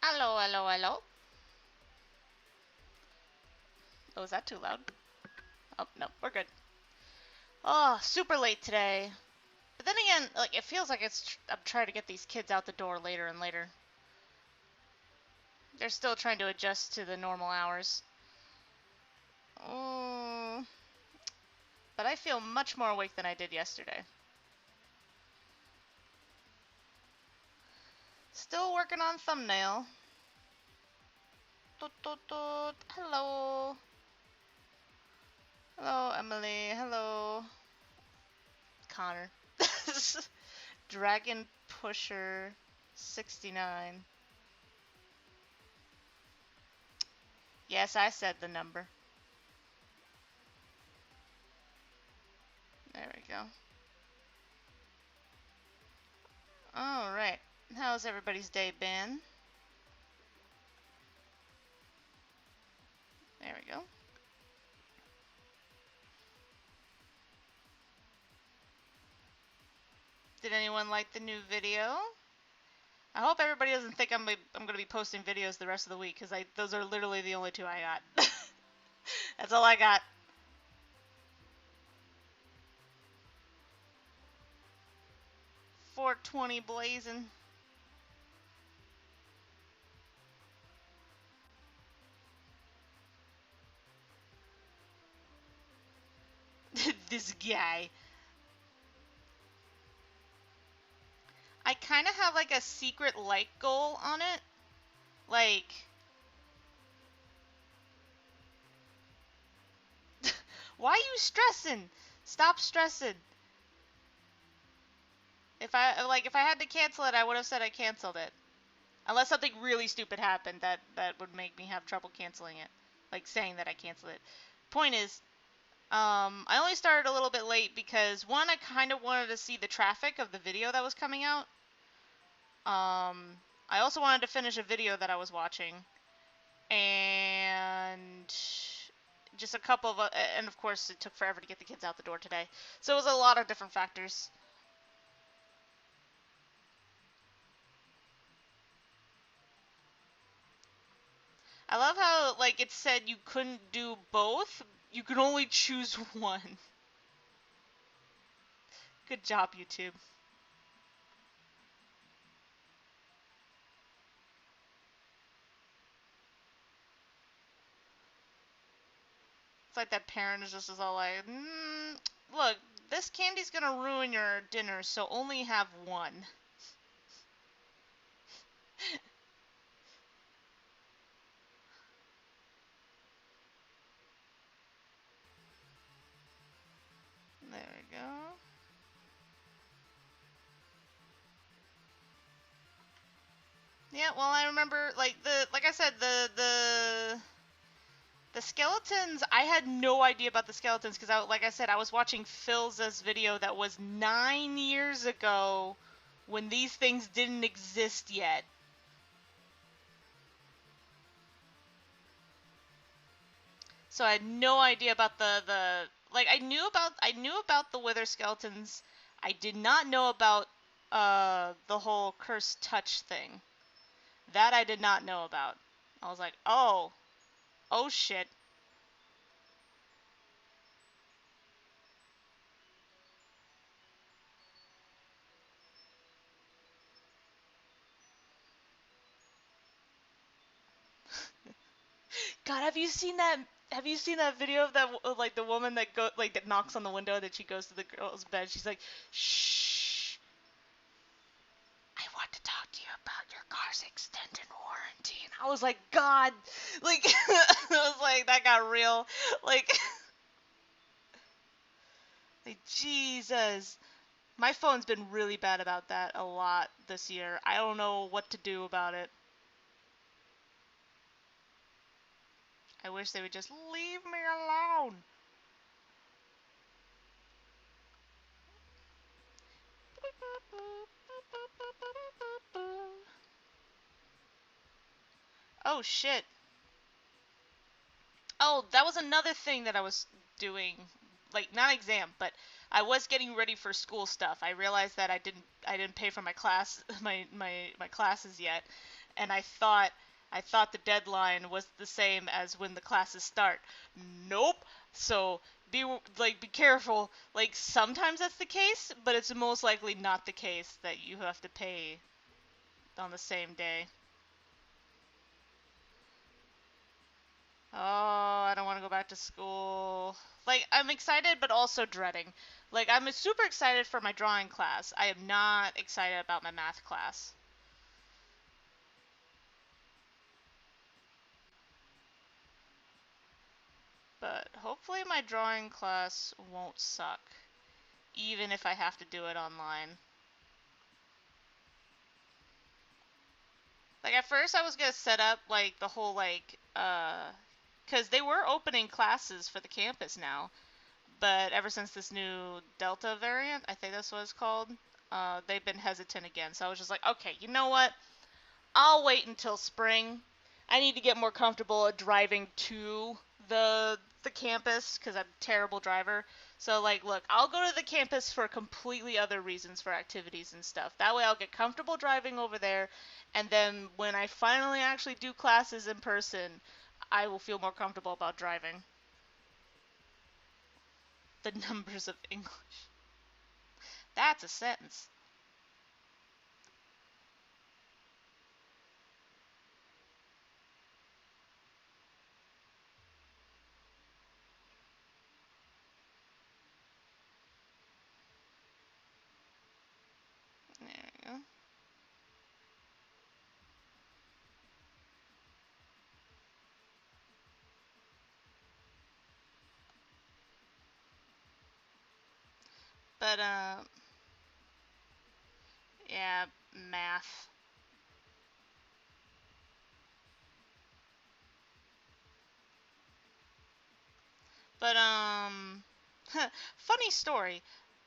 Hello, hello, hello. Oh, is that too loud? Oh, no, we're good. Oh, super late today. But then again, like, it feels like I'm trying to get these kids out the door later and later. They're still trying to adjust to the normal hours. Mm, but I feel much more awake than I did yesterday. Still working on thumbnail. Toot, toot, toot. Hello. Hello, Emily. Hello, Connor. Dragon Pusher 69. Yes, I said the number. There we go. Alright. How's everybody's day been? There we go. Did anyone like the new video? I hope everybody doesn't think I'm going to be posting videos the rest of the week, because those are literally the only two I got. That's all I got. .420 blazing. This guy. I kind of have like a secret like goal on it. Like, why are you stressing? Stop stressing. If I had to cancel it, I would have said I canceled it. Unless something really stupid happened that would make me have trouble canceling it. Like saying that I canceled it. Point is, I only started a little bit late because, one, I kind of wanted to see the traffic of the video that was coming out. I also wanted to finish a video that I was watching. And just a couple of, and of course it took forever to get the kids out the door today. So it was a lot of different factors. I love how, like, it said you couldn't do both. You could only choose one. Good job, YouTube. It's like that parent is just all like, look, this candy's gonna ruin your dinner, so only have one. There we go. Yeah, well, I remember, like I said, the skeletons. I had no idea about the skeletons because, like I said, I was watching Phil's video that was 9 years ago, when these things didn't exist yet. So I had no idea about the like I knew about the wither skeletons. I did not know about the whole cursed touch thing. That I did not know about. I was like, "Oh. Oh shit." God, have you seen that video of that, like, the woman that knocks on the window, that she goes to the girl's bed. She's like, "Shh. I want to talk to you about your car's extended warranty." And I was like, God, like, I was like, that got real. Like, like, Jesus. My phone's been really bad about that a lot this year. I don't know what to do about it. I wish they would just leave me alone. Oh, shit. Oh, that was another thing that I was doing, like, not exam, but I was getting ready for school stuff. I realized that I didn't pay for my class my classes yet. and I thought the deadline was the same as when the classes start. Nope. So be careful. Like sometimes that's the case, but it's most likely not the case that you have to pay on the same day. Oh, I don't want to go back to school. Like, I'm excited, but also dreading. Like, I'm super excited for my drawing class. I am not excited about my math class. But hopefully my drawing class won't suck, even if I have to do it online. Like, at first I was gonna set up, like, the whole, like, because they were opening classes for the campus now. But ever since this new Delta variant, I think that's what it's called, they've been hesitant again. So I was just like, okay, you know what? I'll wait until spring. I need to get more comfortable at driving to the campus because I'm a terrible driver. So like, look, I'll go to the campus for completely other reasons for activities and stuff. That way I'll get comfortable driving over there, and then when I finally actually do classes in person, I will feel more comfortable about driving. The numbers of English. That's a sentence. There you go. But yeah, math. But funny story.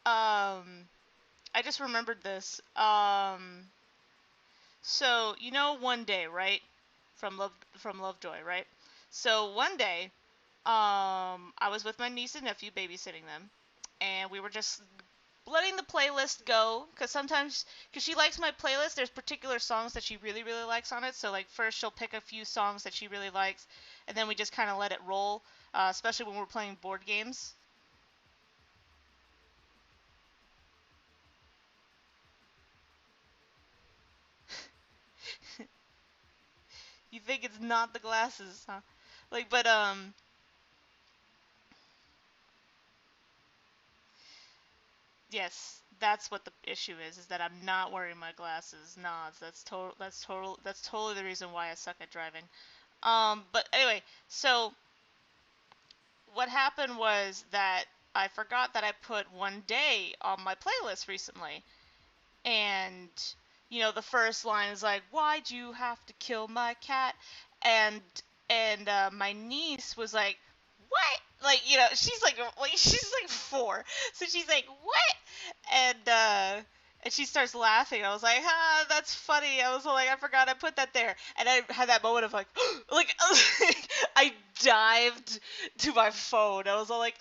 I just remembered this. So you know, one day, right? From Lovejoy, right? So one day, I was with my niece and nephew babysitting them, and we were just letting the playlist go because sometimes because she likes my playlist, there's particular songs that she really likes on it. So like first she'll pick a few songs that she really likes, and then we just kind of let it roll, especially when we're playing board games. You think it's not the glasses, huh? Like, but yes, that's what the issue is that I'm not wearing my glasses. Nah, that's totally the reason why I suck at driving. But anyway, so what happened was that I forgot that I put one day on my playlist recently. And, you know, the first line is like, "Why'd you have to kill my cat?" And my niece was like, "What?" Like, you know, she's like 4, so she's like, "What?" And and she starts laughing. I was like, "Ah, that's funny." I was like, "I forgot I put that there," and I had that moment of like, like, I dived to my phone. I was all like,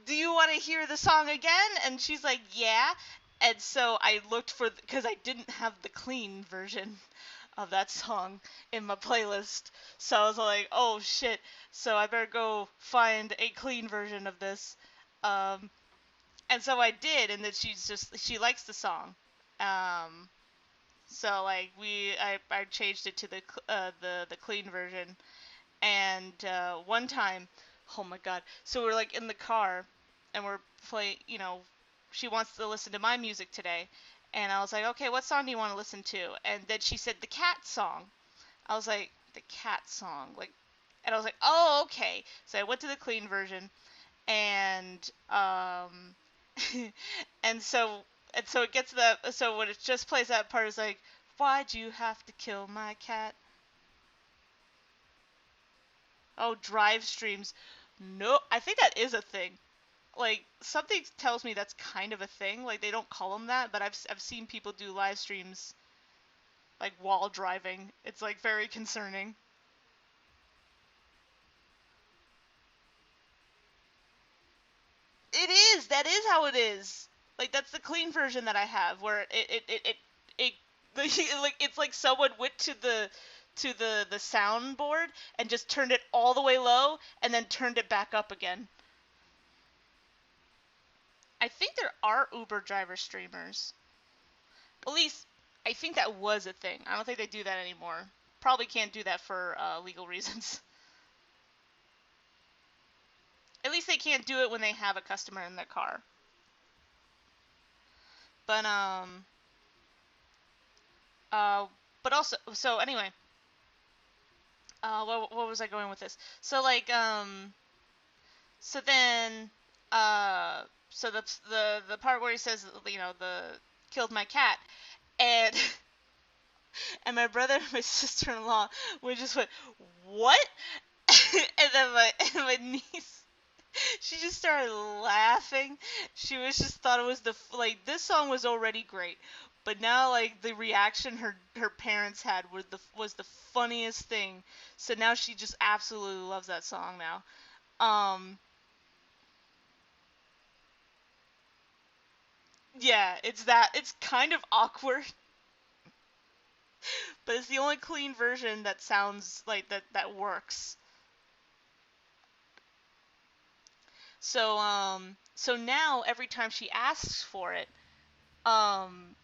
"Do you want to hear the song again?" And she's like, "Yeah." And so I looked for because I didn't have the clean version of that song in my playlist. So I was like, "Oh shit!" So I better go find a clean version of this. Um, and so I did, and then she likes the song. Um, so like I changed it to the clean version. And one time, oh my god! So we're like in the car, and we're playing. You know, she wants to listen to my music today, and I was like, okay, what song do you want to listen to? And then she said the cat song. I was like, the cat song, like, and I was like, oh, okay. So I went to the clean version, and and so it gets the so when it just plays that part, it's like, why'd you have to kill my cat? Oh, drive streams. No, I think that is a thing. Like something tells me that's kind of a thing. Like they don't call them that, but I've seen people do live streams like while driving. It's like very concerning. It is. That is how it is. Like that's the clean version that I have, where it Like it's like someone went to the soundboard and just turned it all the way low and then turned it back up again. I think there are Uber driver streamers. At least I think that was a thing. I don't think they do that anymore. Probably can't do that for legal reasons. At least they can't do it when they have a customer in their car. But uh but also, so anyway, what was I going with this? So like so then uh so the part where he says, you know, the killed my cat, and and my brother and my sister-in-law we just went, what? And then my niece, she just started laughing. She was just thought it was like, this song was already great, but now like the reaction her parents had was the funniest thing. So now she just absolutely loves that song now. Yeah, it's kind of awkward, but it's the only clean version that sounds like that works. So now every time she asks for it, I'm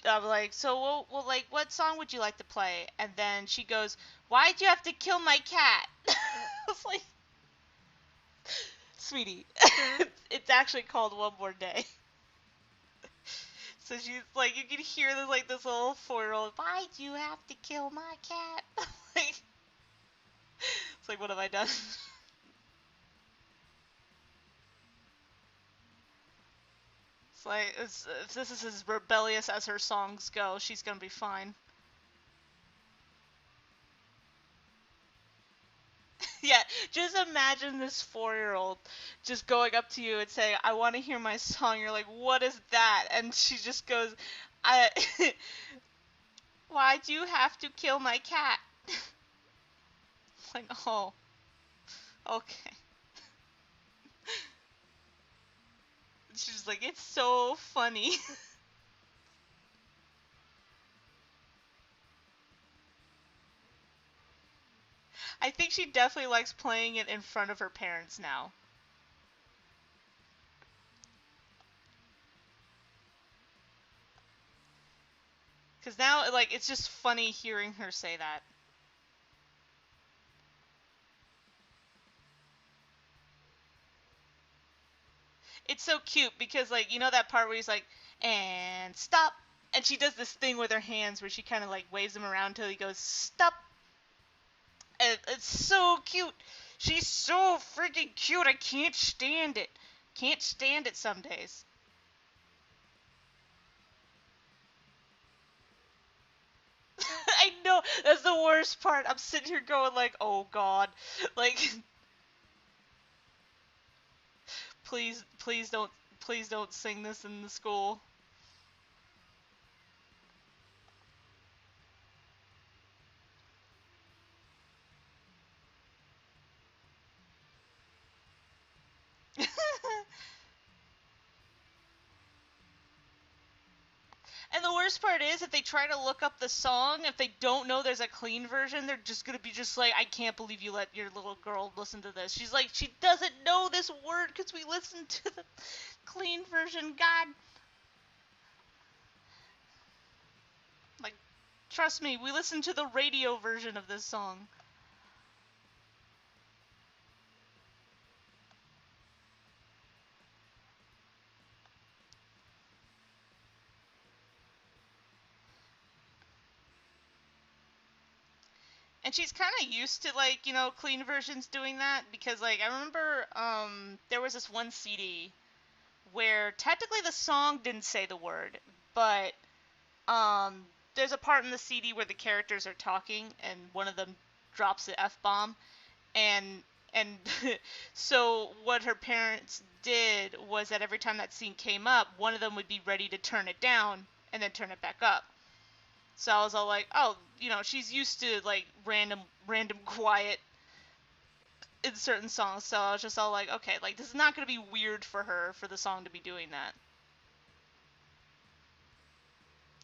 like, so well, like, what song would you like to play? And then she goes, "Why'd you have to kill my cat?" I was like, sweetie, it's actually called One More Day. So she's like, you can hear this like this little 4-year-old, "Why'd you have to kill my cat?" Like, it's like, what have I done? It's like, if this is as rebellious as her songs go, she's gonna be fine. Yeah, just imagine this 4-year-old just going up to you and saying, "I want to hear my song." You're like, "What is that?" And she just goes, "I, why'd you have to kill my cat?" Like, oh, okay. She's like, "It's so funny." I think she definitely likes playing it in front of her parents now. Because now, like, it's just funny hearing her say that. It's so cute because, like, you know that part where he's like, "And stop." And she does this thing with her hands where she kind of, like, waves them around until he goes, "Stop." And it's so cute. She's so freaking cute. I can't stand it. Can't stand it some days. I know. That's the worst part. I'm sitting here going like, "Oh God." Like, please don't sing this in the school. And the worst part is, if they try to look up the song, if they don't know there's a clean version, they're just gonna be just like, "I can't believe you let your little girl listen to this." She's like, she doesn't know this word because we listened to the clean version. God, like, trust me, we listened to the radio version of this song. And she's kind of used to, like, you know, clean versions doing that because, like, I remember there was this one CD where technically the song didn't say the word, but um there's a part in the CD where the characters are talking and one of them drops the F bomb, and and so what her parents did was that every time that scene came up, one of them would be ready to turn it down and then turn it back up. So I was all like, "Oh, you know, she's used to like random quiet in certain songs." So I was just all like, "Okay, like this is not going to be weird for her for the song to be doing that."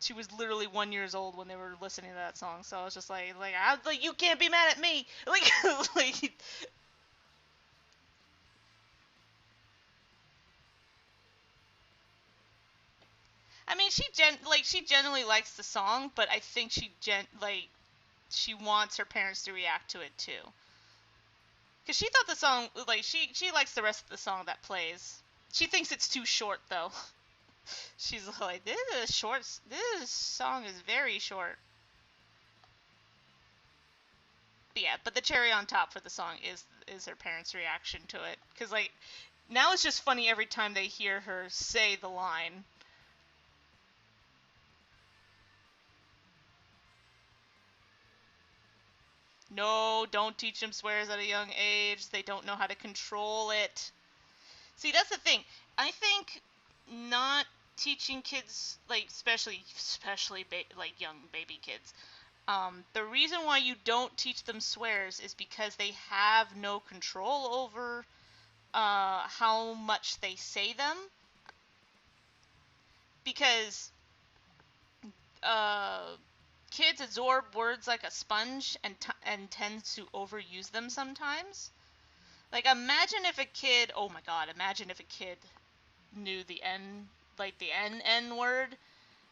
She was literally 1 year old when they were listening to that song. So I was just I was like, you can't be mad at me. Like, like I mean, she generally likes the song, but I think she wants her parents to react to it too. Cause she thought the song she likes the rest of the song that plays. She thinks it's too short though. She's like, this is short. This song is very short. But yeah, but the cherry on top for the song is her parents' reaction to it. Cause now it's just funny every time they hear her say the line. No, don't teach them swears at a young age. They don't know how to control it. See, that's the thing. I think not teaching kids, especially young baby kids, the reason why you don't teach them swears is because they have no control over how much they say them. Because uh, kids absorb words like a sponge and tend to overuse them sometimes. Like, imagine if a kid knew the N word,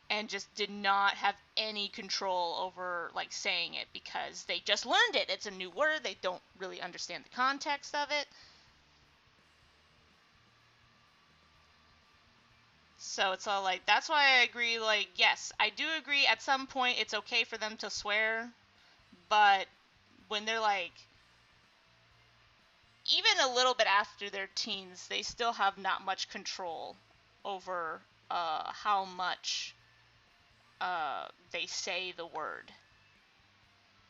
and just did not have any control over, saying it because they just learned it. It's a new word. They don't really understand the context of it. So it's all that's why I agree, yes, I do agree at some point it's okay for them to swear, but when they're even a little bit after their teens, they still have not much control over how much they say the word,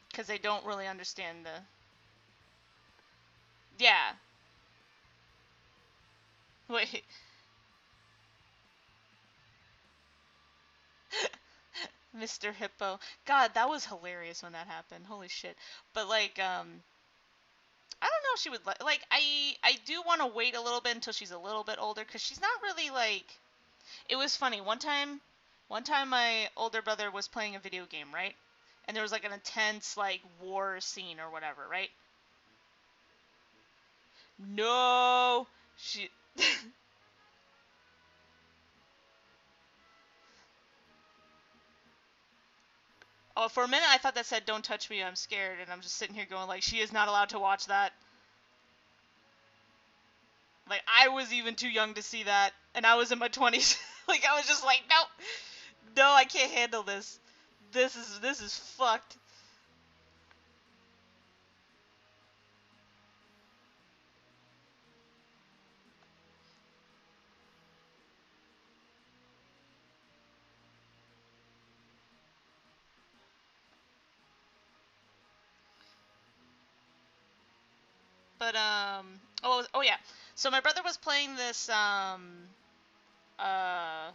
because they don't really understand the. Yeah. Wait. Mr. Hippo. God, that was hilarious when that happened. Holy shit. But I don't know if she would I do want to wait a little bit until she's a little bit older, cuz she's not really it was funny. One time my older brother was playing a video game, right? And there was an intense war scene or whatever, right? No. She Oh, for a minute I thought that said "Don't touch me, I'm scared," and I'm just sitting here going she is not allowed to watch that. I was even too young to see that, and I was in my 20s. I was just no, no, I can't handle this. This is fucked. But oh yeah. So my brother was playing this uh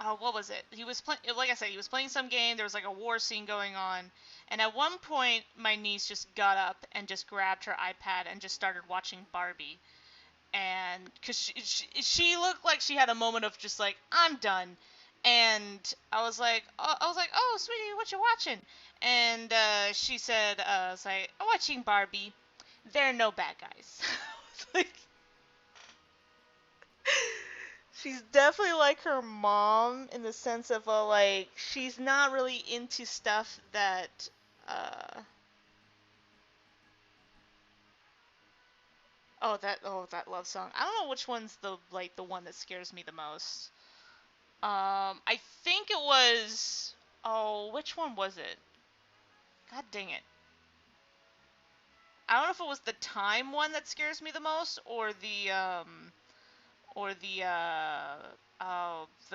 oh, what was it? He was playing, like I said, he was playing some game. There was a war scene going on, and at one point, my niece just got up and just grabbed her iPad and just started watching Barbie. And because she looked like she had a moment of just I'm done. And I was like, oh, sweetie, what you watching? And she said, I was like, I'm watching Barbie. There are no bad guys. like, she's definitely like her mom in the sense of she's not really into stuff that uh that love song. I don't know which one's the one that scares me the most. I think it was. Oh, which one was it? God dang it. I don't know if it was the time one that scares me the most, or the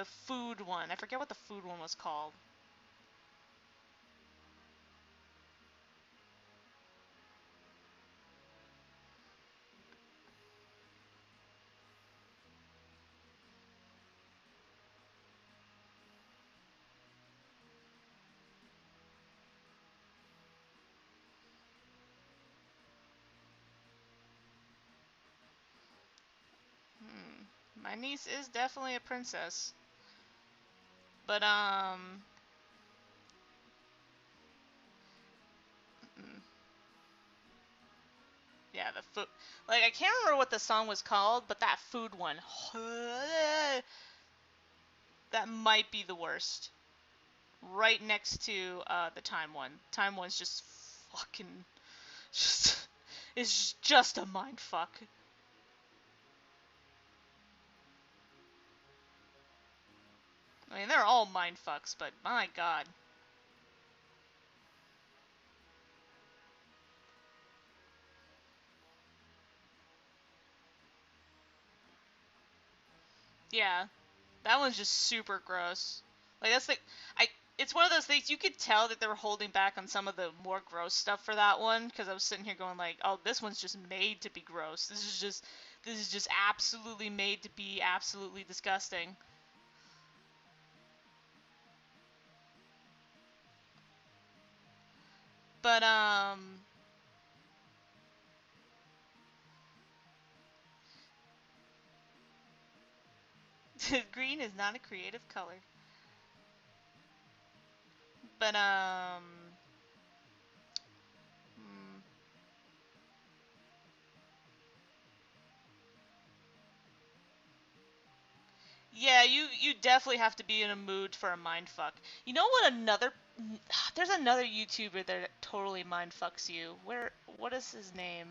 food one. I forget what the food one was called. Hmm. My niece is definitely a princess. But, yeah, the food. Like, I can't remember what the song was called, but that food one. That might be the worst. Right next to the time one. Time one's just fucking. Just. It's just a mind fuck. I mean, they're all mind fucks, but my god. Yeah, that one's just super gross. Like that's like I. It's one of those things you could tell that they were holding back on some of the more gross stuff for that one because I was sitting here going like, oh, this one's just made to be gross. This is just absolutely made to be absolutely disgusting. But green is not a creative color. But hmm. Yeah, you definitely have to be in a mood for a mindfuck. You know what another there's another YouTuber that totally mindfucks you. What is his name?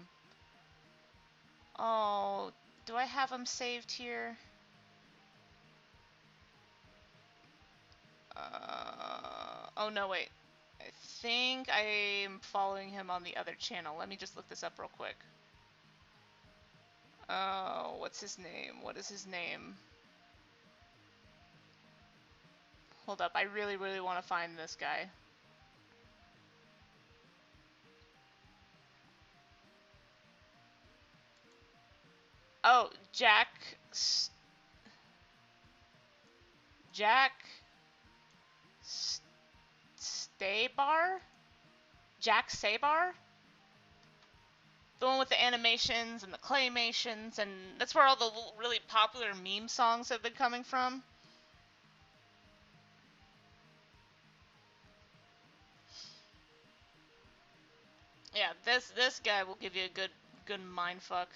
Oh, do I have him saved here? Oh no, wait. I think I'm following him on the other channel. Let me just look this up real quick. Oh, what's his name? What is his name? Hold up, I really, really want to find this guy. Oh, Jack Staybar? Jack Sabar? The one with the animations and the claymations, and that's where all the really popular meme songs have been coming from. Yeah, this guy will give you a good mind fuck.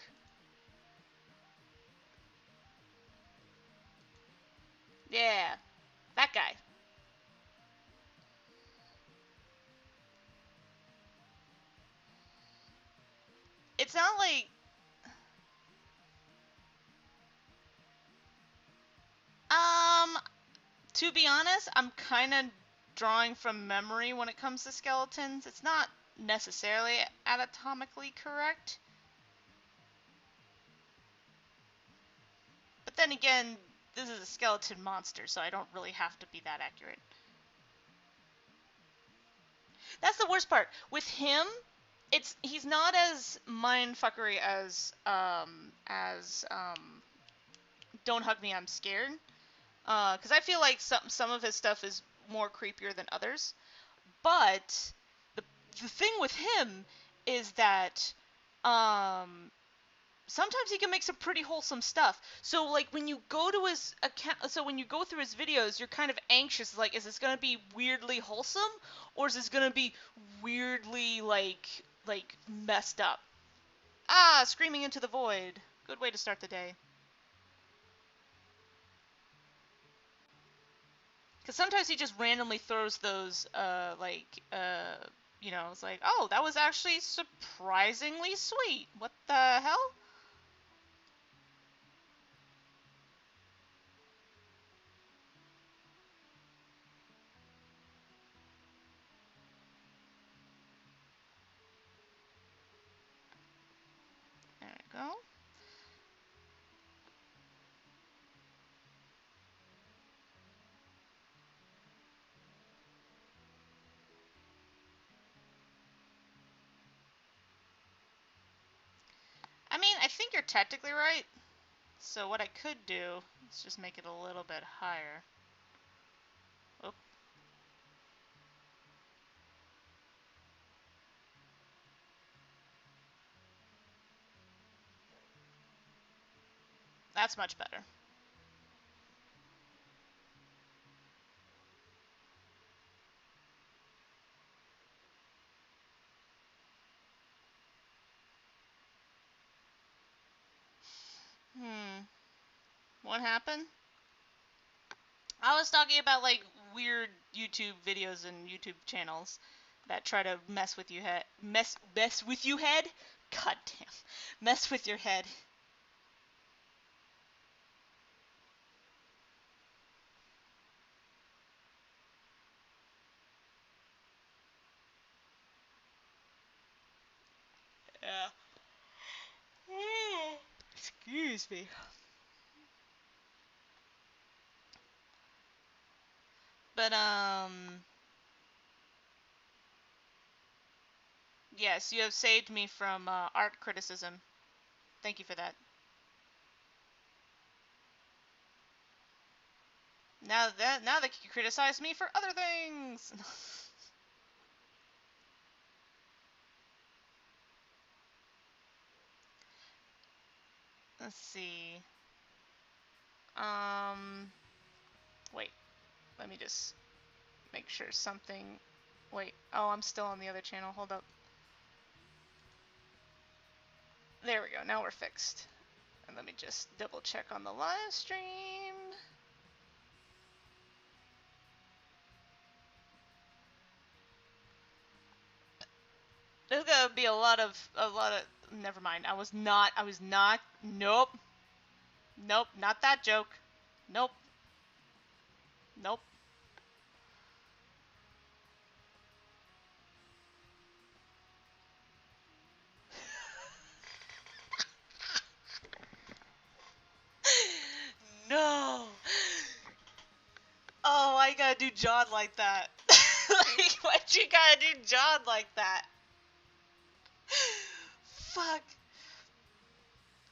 Yeah, that guy. It's not like um to be honest, I'm kind of drawing from memory when it comes to skeletons. It's not necessarily anatomically correct. But then again, this is a skeleton monster, so I don't really have to be that accurate. That's the worst part. With him, he's not as mindfuckery as Don't Hug Me, I'm Scared. Because I feel like some of his stuff is more creepier than others. But the the thing with him is that um sometimes he can make some pretty wholesome stuff. So like when you go to his account, so when you go through his videos, you're kind of anxious. Like, is this gonna be weirdly wholesome, or is this gonna be weirdly like messed up? Ah, screaming into the void. Good way to start the day. Because sometimes he just randomly throws those it's like, oh, that was actually surprisingly sweet. What the hell? There we go. I mean, I think you're technically right. So what I could do is just make it a little bit higher. Oop, that's much better. What happened? I was talking about like weird YouTube videos and YouTube channels that try to mess with you head. Mess with you head? God damn. Mess with your head. Yeah. Excuse me. But yes, you have saved me from art criticism. Thank you for that. Now they can criticize me for other things. Let's see. Wait. Let me just make sure something. Wait. Oh, I'm still on the other channel. Hold up. There we go. Now we're fixed. And let me just double check on the live stream. There's gonna be a lot of. Never mind. I was not. Nope. Nope. Not that joke. Nope. Nope. No. Oh, why you gotta do John like that? Like, why'd you gotta do John like that? Fuck.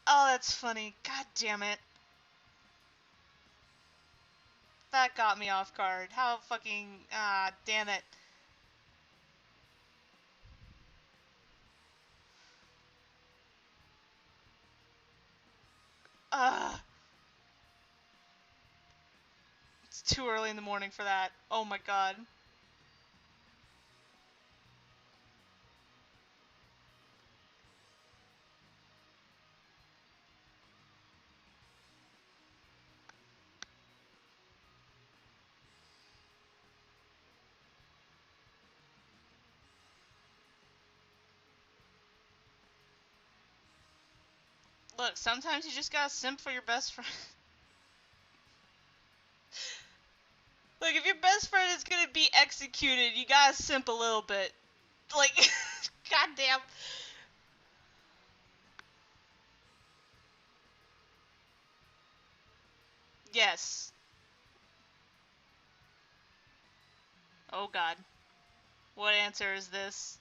Oh, that's funny. God damn it. That got me off guard. How fucking... Ah, damn it. Ah. It's too early in the morning for that. Oh my god. Look, sometimes you just gotta simp for your best friend. Like, if your best friend is gonna be executed, you gotta simp a little bit. Like, goddamn. Yes. Oh god. What answer is this?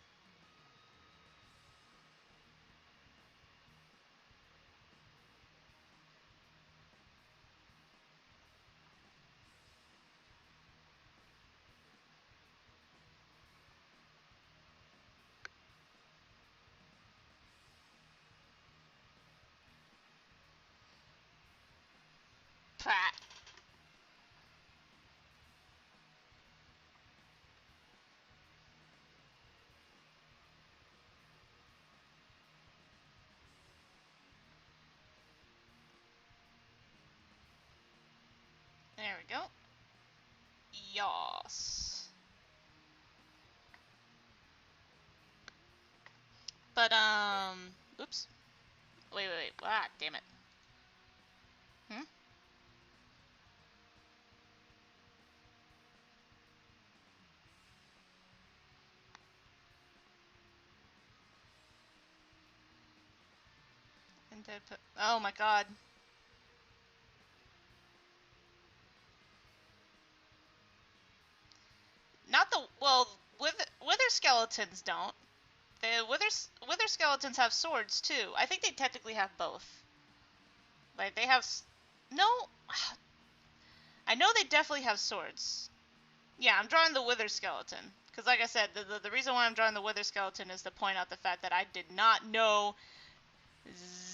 Pat. There we go. Yas. But, oops. Wait. Ah, damn it. Hmm? Oh my god. Not the, well, wither skeletons don't. The wither skeletons have swords too. I think they technically have both. Like, they have, no, I know they definitely have swords. Yeah, I'm drawing the wither skeleton. Because like I said, the reason why I'm drawing the wither skeleton is to point out the fact that I did not know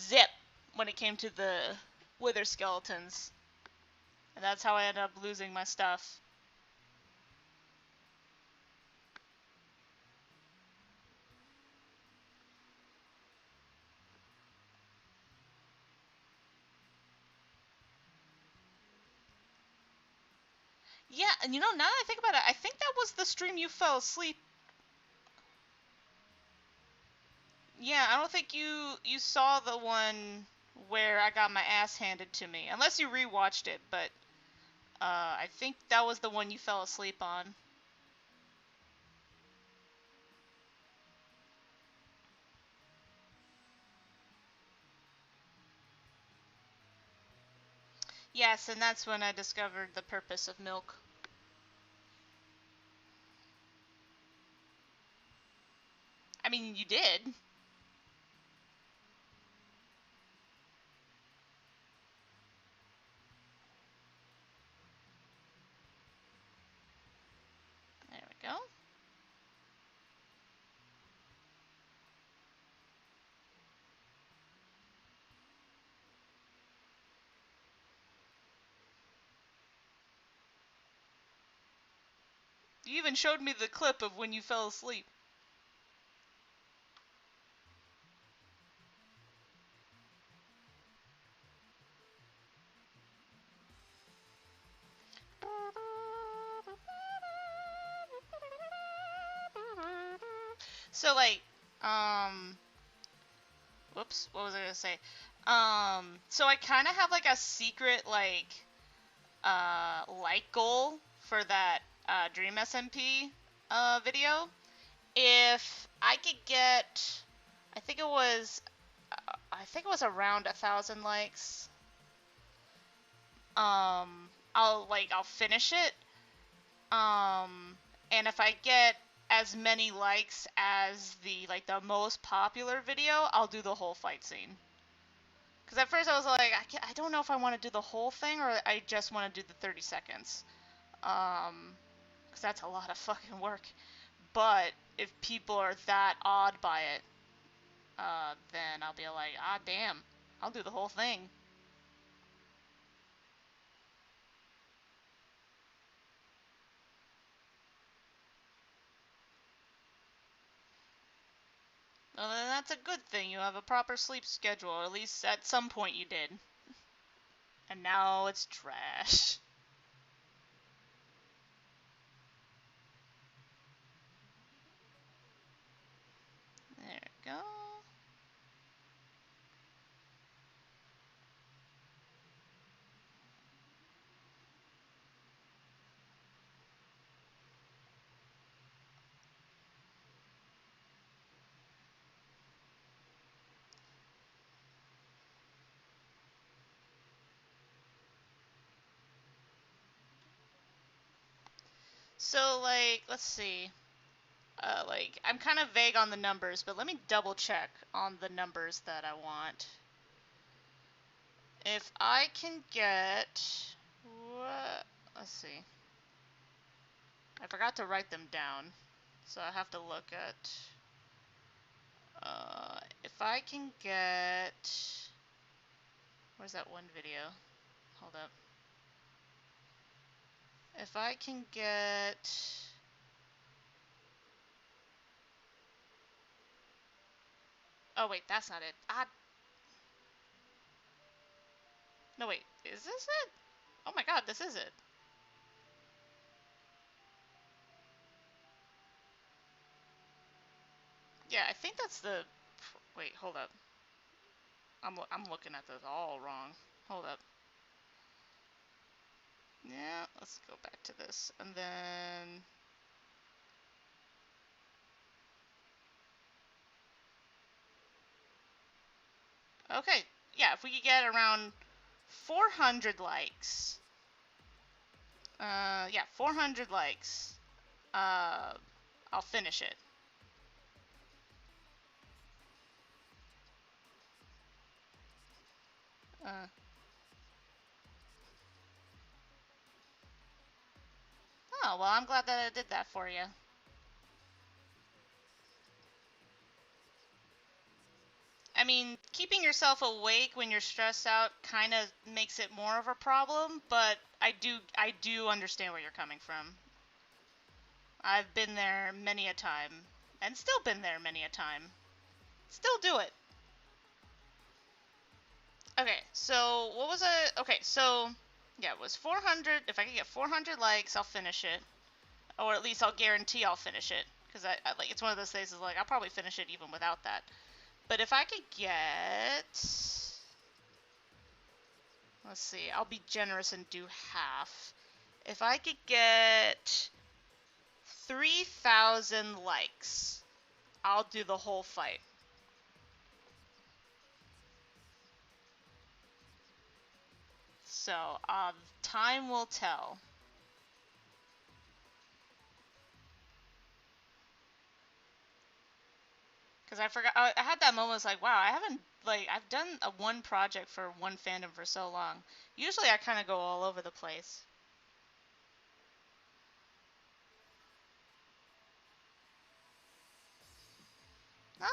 zip when it came to the wither skeletons. And that's how I ended up losing my stuff. Yeah, and you know, now that I think about it, I think that was the stream you fell asleep. Yeah, I don't think you saw the one where I got my ass handed to me, unless you rewatched it. But I think that was the one you fell asleep on. Yes, and that's when I discovered the purpose of milk. I mean, you did. There we go. You even showed me the clip of when you fell asleep. So like, um, whoops, what was I gonna say? So I kind of have like a secret like goal for that Dream SMP video. If I could get, I think it was, around 1,000 likes. I'll finish it. And if I get as many likes as the most popular video, I'll do the whole fight scene. Because at first I was like, I don't know if I want to do the whole thing or I just want to do the 30 seconds. Because that's a lot of fucking work. But if people are that awed by it, then I'll be like, ah, damn, I'll do the whole thing. Well, then that's a good thing. You have a proper sleep schedule, or at least at some point you did. And now it's trash. There we go. So, like, let's see. I'm kind of vague on the numbers, but let me double check on the numbers that I want. If I can get... What? Let's see. I forgot to write them down, so I have to look at... if I can get... Where's that one video? Hold up. If I can get... Oh, wait, that's not it. No, wait, is this it? Oh my god, this is it. Yeah, I think that's the... Wait, hold up. I'm looking at this all wrong. Hold up. Yeah, let's go back to this. And then... Okay, yeah, if we could get around 400 likes. Yeah, 400 likes. I'll finish it. Oh, well, I'm glad that I did that for you. I mean, keeping yourself awake when you're stressed out kind of makes it more of a problem, but I do understand where you're coming from. I've been there many a time, and still been there many a time. Still do it. Okay, so what was a... Okay, so Yeah, it was 400. If I can get 400 likes, I'll finish it. Or at least I'll guarantee I'll finish it. Because I like, it's one of those things is like, I'll probably finish it even without that. But if I could get... Let's see, I'll be generous and do half. If I could get 3,000 likes, I'll do the whole fight. So, time will tell. Because I forgot, I had that moment, it's like, wow, I haven't, like, I've done one project for one fandom for so long. Usually I kind of go all over the place.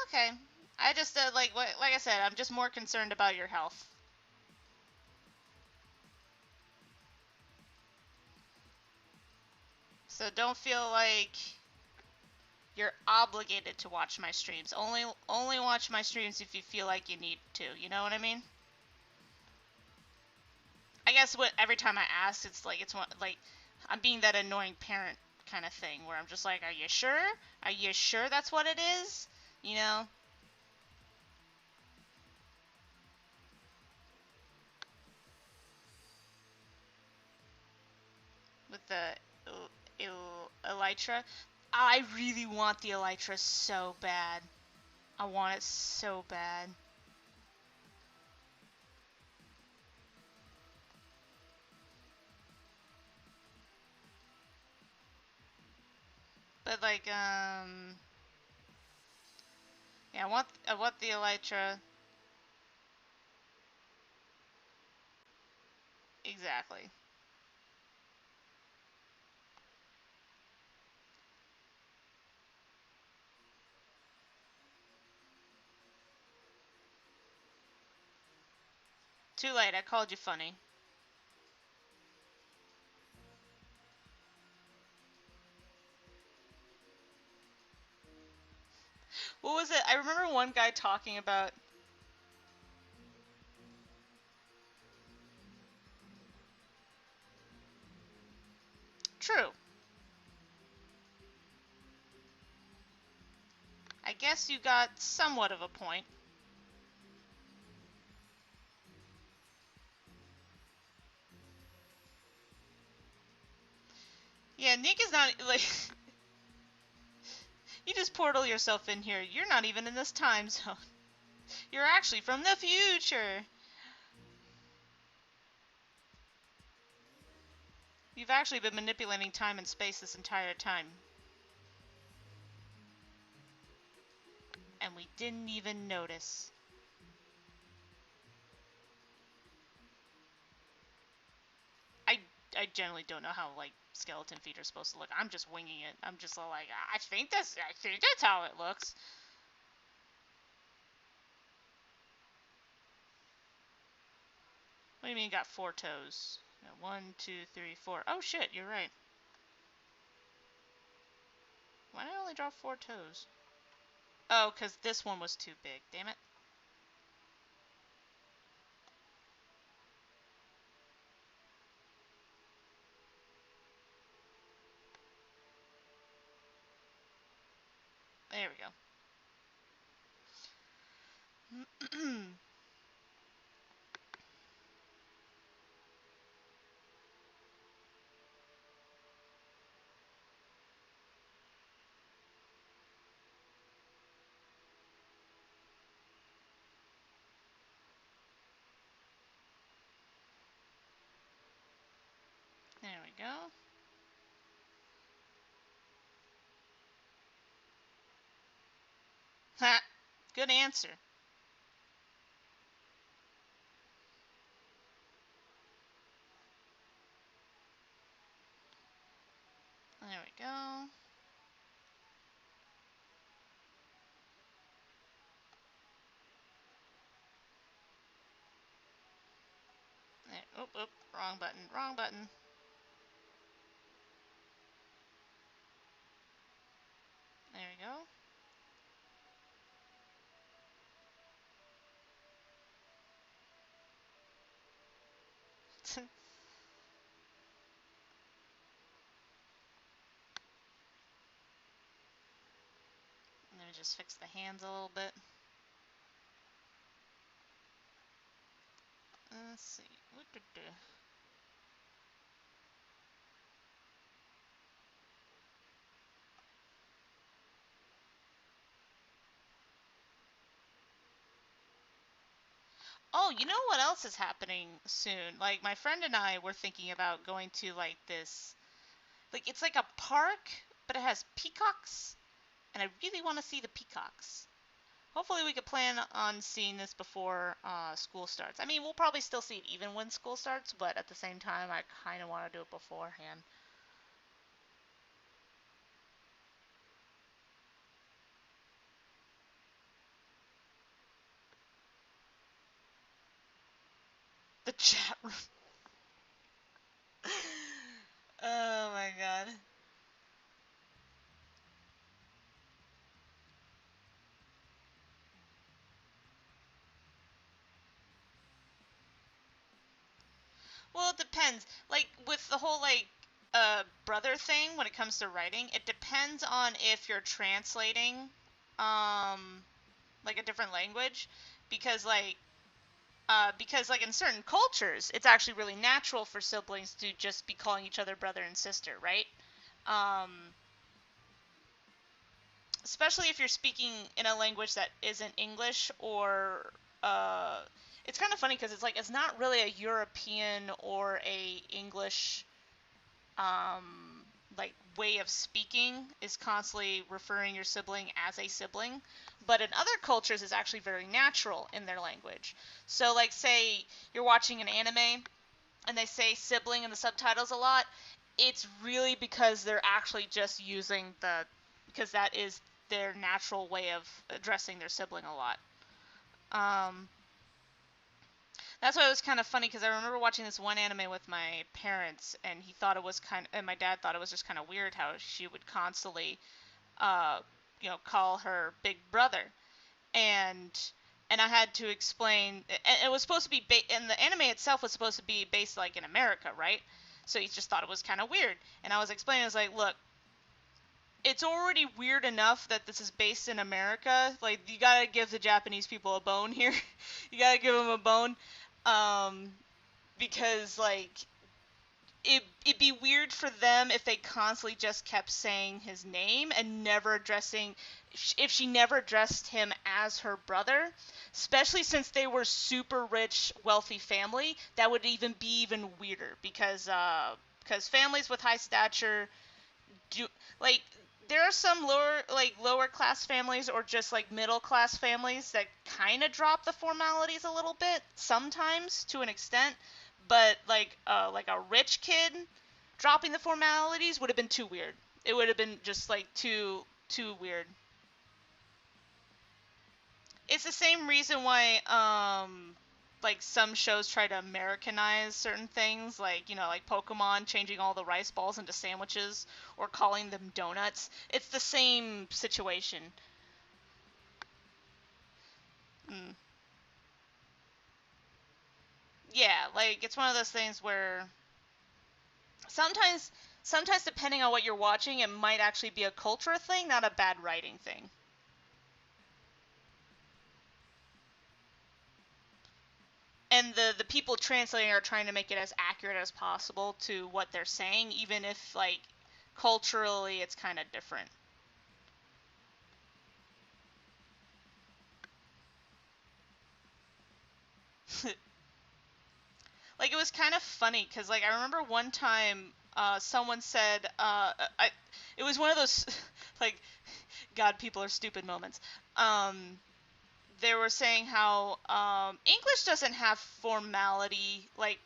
Okay. I just, like I said, I'm just more concerned about your health. So don't feel like you're obligated to watch my streams. Only watch my streams if you feel like you need to. You know what I mean? I guess every time I ask, it's like I'm being that annoying parent kind of thing where I'm just like, are you sure? Are you sure that's what it is? You know? With the Elytra. I really want the Elytra so bad. I want it so bad. But like, yeah, I want the Elytra. Exactly. Too late, I called you funny. What was it? I remember one guy talking about... True. I guess you got somewhat of a point. Yeah, Nick is not, like... You just portal yourself in here. You're not even in this time zone. You're actually from the future. You've actually been manipulating time and space this entire time. And we didn't even notice. I generally don't know how, like, skeleton feet are supposed to look. I'm just winging it. I'm just all like, I think that's how it looks. What do you mean you got 4 toes? No, 1, 2, 3, 4. Oh shit, you're right. Why did I only draw 4 toes? Oh, because this one was too big. Damn it. There we go. There we go. Ha! Good answer. There we go. There, oop, oop, wrong button, wrong button. There we go. me just fix the hands a little bit. Let's see. Oh, you know what else is happening soon? Like, my friend and I were thinking about going to, like, this... Like, it's like a park, but it has peacocks, and I really want to see the peacocks. Hopefully we could plan on seeing this before school starts. I mean, we'll probably still see it even when school starts, but at the same time, I kind of want to do it beforehand. The chat room. Oh my god. Well, it depends. Like, with the whole, like, brother thing, when it comes to writing, it depends on if you're translating, um, like, a different language. Because, like, in certain cultures, it's actually really natural for siblings to just be calling each other brother and sister, right? Um, especially if you're speaking in a language that isn't English or uh, it's kind of funny because it's not really a European or a English like way of speaking is constantly referring your sibling as a sibling, but in other cultures it's actually very natural in their language. So like say you're watching an anime and they say sibling in the subtitles a lot, it's really because they're actually just using because that is their natural way of addressing their sibling a lot. Um, that's why it was kind of funny because I remember watching this one anime with my parents, and and my dad thought it was just kind of weird how she would constantly, uh, call her big brother, and I had to explain. And it was supposed to be, and the anime itself was supposed to be based like in America, right? So he just thought it was kind of weird, and I was explaining, I was like, look, it's already weird enough that this is based in America. Like, you gotta give the Japanese people a bone here. You gotta give them a bone. Um, because, like, it'd be weird for them if they constantly just kept saying his name and never addressing, if she never addressed him as her brother, especially since they were super rich, wealthy family. That would even be even weirder because families with high stature do, like, there are some lower class families or just like middle class families that kind of drop the formalities a little bit sometimes to an extent, but like a rich kid dropping the formalities would have been too weird. It would have been just like too weird. It's the same reason why like some shows try to Americanize certain things, like, like Pokemon changing all the rice balls into sandwiches or calling them donuts. It's the same situation. Mm. Yeah, like it's one of those things where sometimes sometimes depending on what you're watching, it might actually be a culture thing, not a bad writing thing. And the people translating are trying to make it as accurate as possible to what they're saying, even if like culturally it's kind of different. Like it was kind of funny because like I remember one time someone said it was one of those like God, people are stupid moments. They were saying how English doesn't have formality, like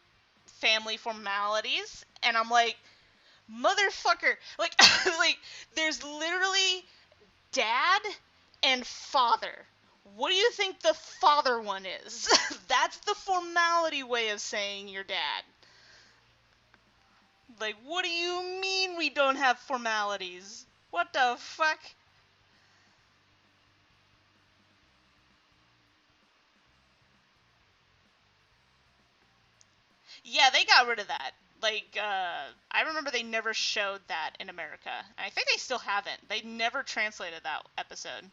family formalities, and I'm like, motherfucker, like like there's literally dad and father. What do you think the father one is? That's the formality way of saying your dad. Like, what do you mean we don't have formalities? What the fuck? Yeah, they got rid of that. Like, I remember they never showed that in America. I think they still haven't. They never translated that episode.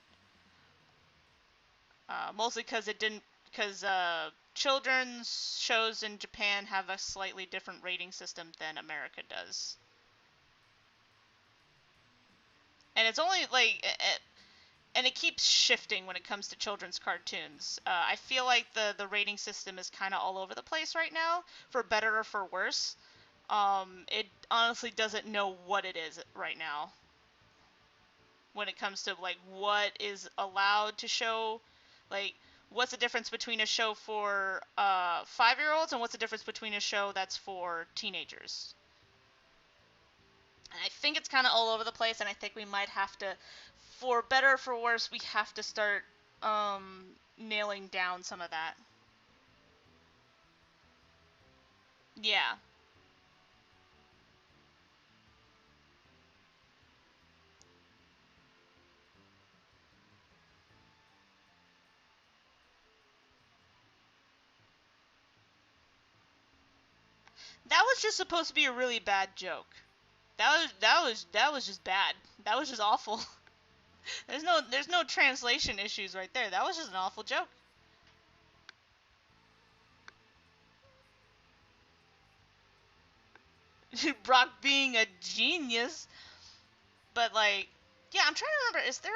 Mostly because children's shows in Japan have a slightly different rating system than America does. And it's only like, and it keeps shifting when it comes to children's cartoons. I feel like the rating system is kind of all over the place right now, for better or for worse. It honestly doesn't know what it is right now when it comes to like what is allowed to show, like what's the difference between a show for 5-year-olds and what's the difference between a show that's for teenagers. And I think it's kind of all over the place, and I think we might have to, for better or for worse, we have to start nailing down some of that. Yeah. That was just supposed to be a really bad joke. That was just bad. That was just awful. There's no translation issues right there. That was just an awful joke. Brock being a genius, but like, yeah, I'm trying to remember. Is there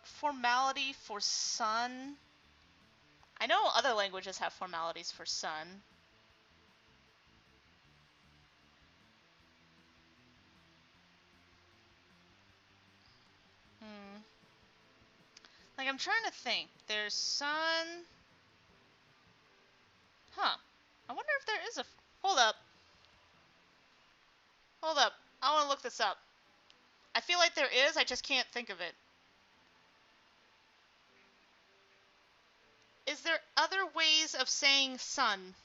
formality for sun? I know other languages have formalities for sun. Hmm. Like, I'm trying to think. There's sun. Huh. I wonder if there is a. Hold up. Hold up. I want to look this up. I feel like there is. I just can't think of it. Is there other ways of saying sun?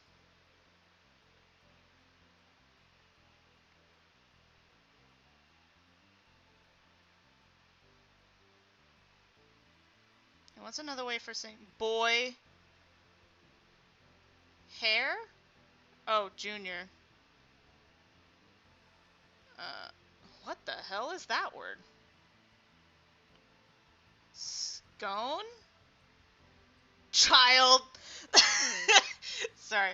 And what's another way for saying boy? Hair? Oh, junior. Uh, what the hell is that word? Scone? Child. Sorry.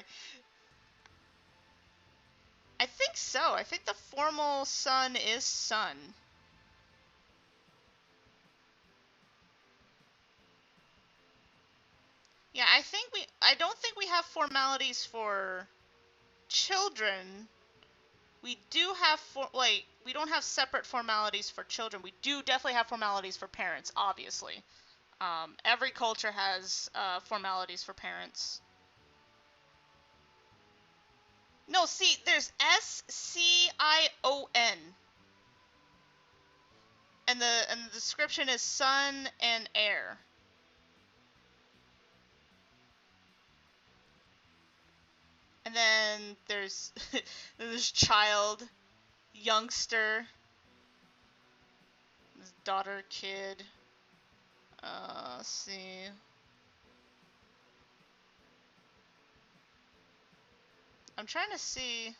I think so. I think the formal sun is sun. Yeah, I don't think we have formalities for children. We do have we don't have separate formalities for children. We do definitely have formalities for parents, obviously. Every culture has formalities for parents. No, see, there's Scion, and the description is sun and air. And then there's child, youngster, daughter, kid. Let's see. I'm trying to see.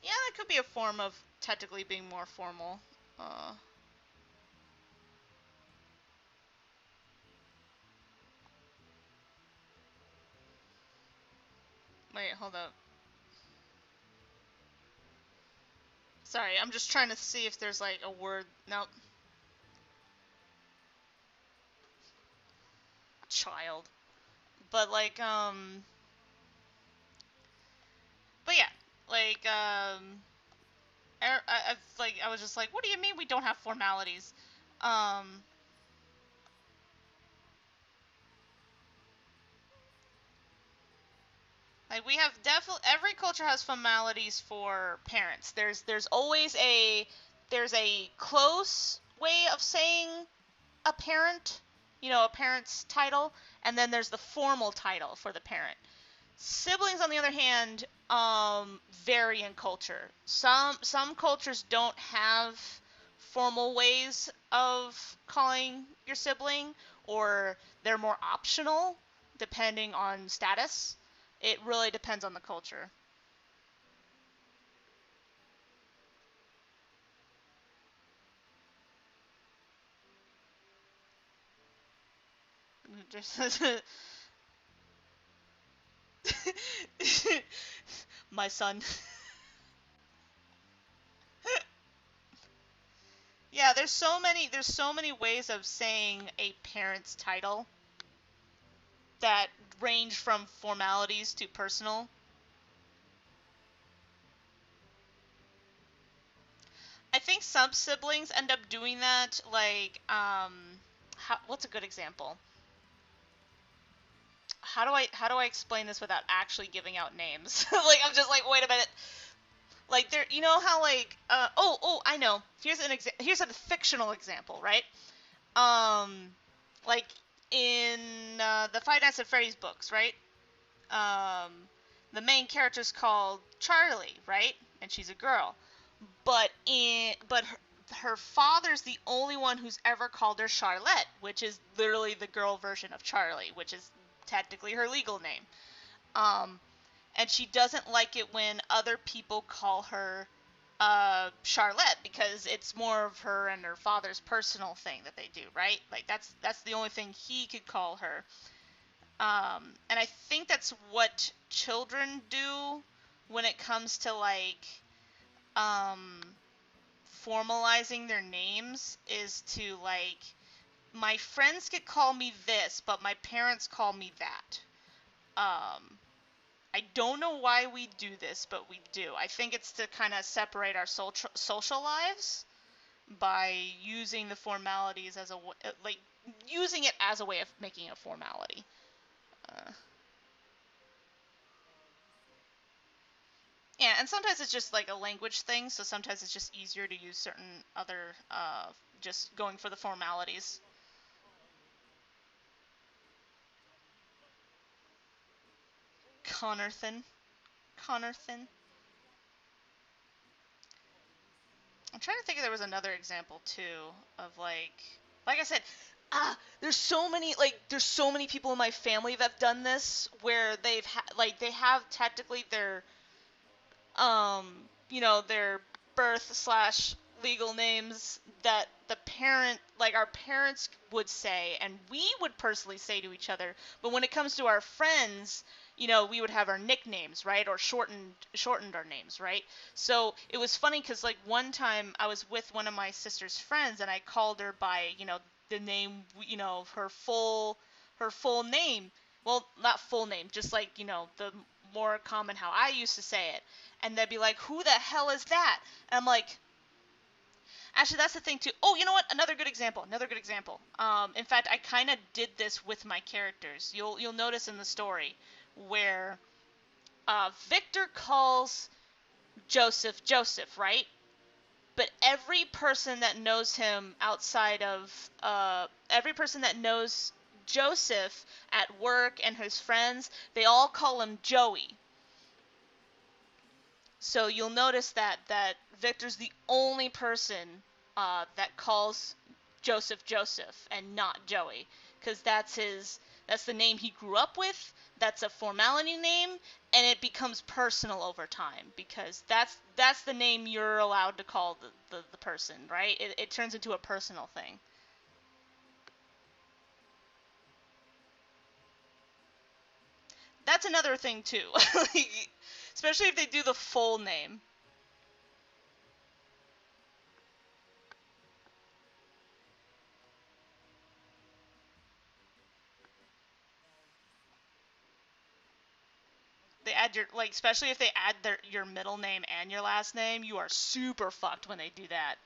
Yeah, that could be a form of technically being more formal. Wait, hold up. Sorry, I'm just trying to see if there's like a word. Nope. Child. But like, but yeah, like, I was just like, what do you mean we don't have formalities? Um, like we have definitely every culture has formalities for parents. There's a close way of saying a parent, a parent's title, and then there's the formal title for the parent. Siblings, on the other hand, vary in culture. Some cultures don't have formal ways of calling your sibling, or they're more optional depending on status. It really depends on the culture. My son. Yeah, there's so many ways of saying a parent's title that range from formalities to personal. I think some siblings end up doing that, like, what's a good example? How do I explain this without actually giving out names? Like, I'm just like, wait a minute. Like, there, you know how, like, I know. Here's a fictional example, right? Um, like in the Five Nights at Freddy's books, right? Um, the main character's called Charlie, right? And she's a girl. But her father's the only one who's ever called her Charlotte, which is literally the girl version of Charlie, which is technically her legal name. Um, and she doesn't like it when other people call her Charlotte, because it's more of her and her father's personal thing that they do, right? Like, that's the only thing he could call her. And I think that's what children do when it comes to, like, um, formalizing their names, is to, like, my friends could call me this, but my parents call me that. I don't know why we do this, but we do. I think it's to kind of separate our social lives by using the formalities as like, using it as a way of making a formality. Uh, yeah, and sometimes it's just like a language thing, so sometimes it's just easier to use certain other, just going for the formalities. Connorthan. Connorthan. I'm trying to think if there was another example too of, like I said, there's so many people in my family that've done this, where they have technically um their birth slash legal names that the parent, like, our parents would say, and we would personally say to each other. But when it comes to our friends, we would have our nicknames, right, or shortened our names, right? So it was funny because, like, one time I was with one of my sister's friends, and I called her by, the name, her full name. Well, not full name, just, like, the more common how I used to say it. And they'd be like, "Who the hell is that?" And I'm like, actually, that's the thing too. Oh, you know what? Another good example. Another good example. In fact, I kind of did this with my characters. You'll notice in the story where Victor calls Joseph Joseph, right? But every person that knows him outside of every person that knows Joseph at work and his friends, they all call him Joey. So you'll notice that Victor's the only person that calls Joseph Joseph and not Joey, because that's the name he grew up with. That's a formality name, and it becomes personal over time, because that's the name you're allowed to call the person, right? It turns into a personal thing. That's another thing too, like, especially if they do the full name. They add especially if they add your middle name and your last name, you are super fucked when they do that.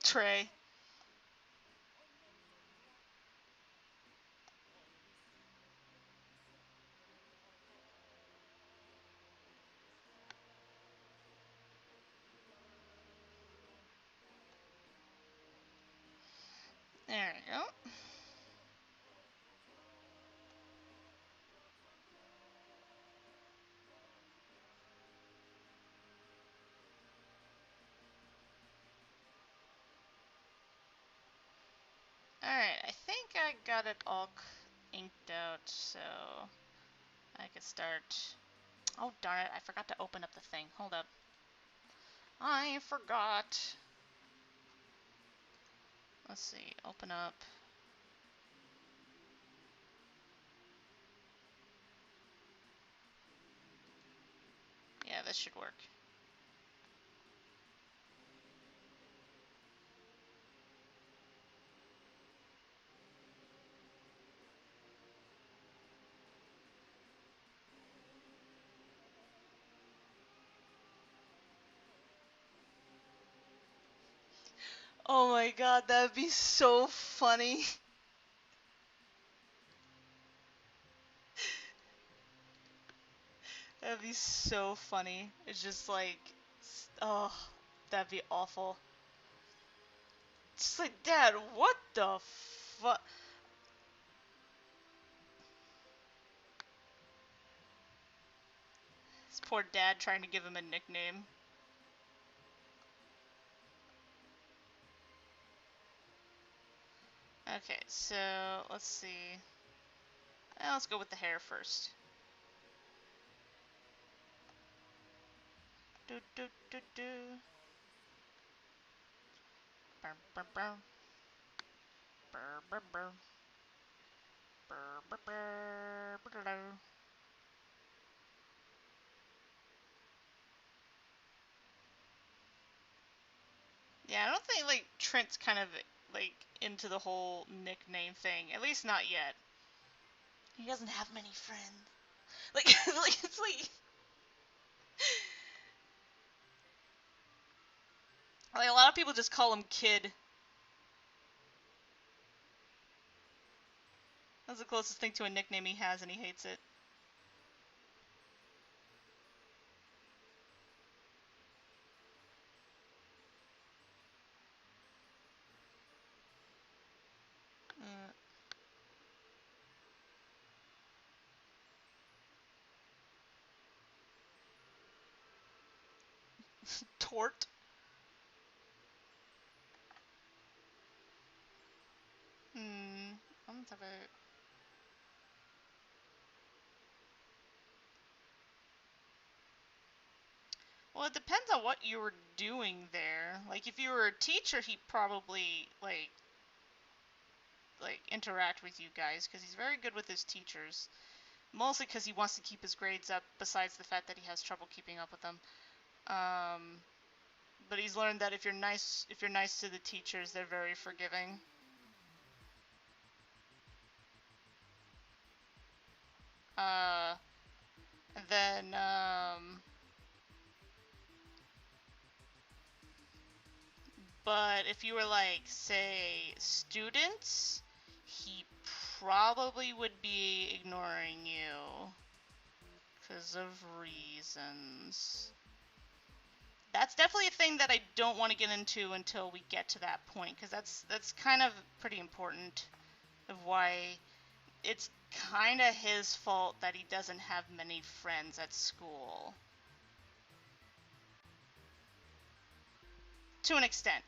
Trey. There you go. Alright, I think I got it all inked out, so I could start. Oh, darn it, I forgot to open up the thing. Hold up. I forgot. Let's see, open up. Yeah, this should work. Oh my god, that'd be so funny. That'd be so funny. It's just like, oh, that'd be awful. It's like, Dad, what the fuck? His poor dad trying to give him a nickname. Okay, so let's see. Let's go with the hair first. Do do do do. Burr, burr, burr. Burr, burr, burr. Burr, burr, burr, burr, burr. Yeah, I don't think like Trent's kind of like into the whole nickname thing. At least not yet. He doesn't have many friends. Like, like it's like a lot of people just call him Kid. That's the closest thing to a nickname he has, and he hates it. Uh, Tort. I'm have a. Well, it depends on what you were doing there. Like, if you were a teacher, he'd probably like interact with you guys because he's very good with his teachers. Mostly because he wants to keep his grades up. Besides the fact that he has trouble keeping up with them. But he's learned that if you're nice to the teachers, they're very forgiving. And then but if you were like, say, students, he probably would be ignoring you because of reasons. That's definitely a thing that I don't want to get into until we get to that point, because that's kind of pretty important of why it's kind of his fault that he doesn't have many friends at school. To an extent.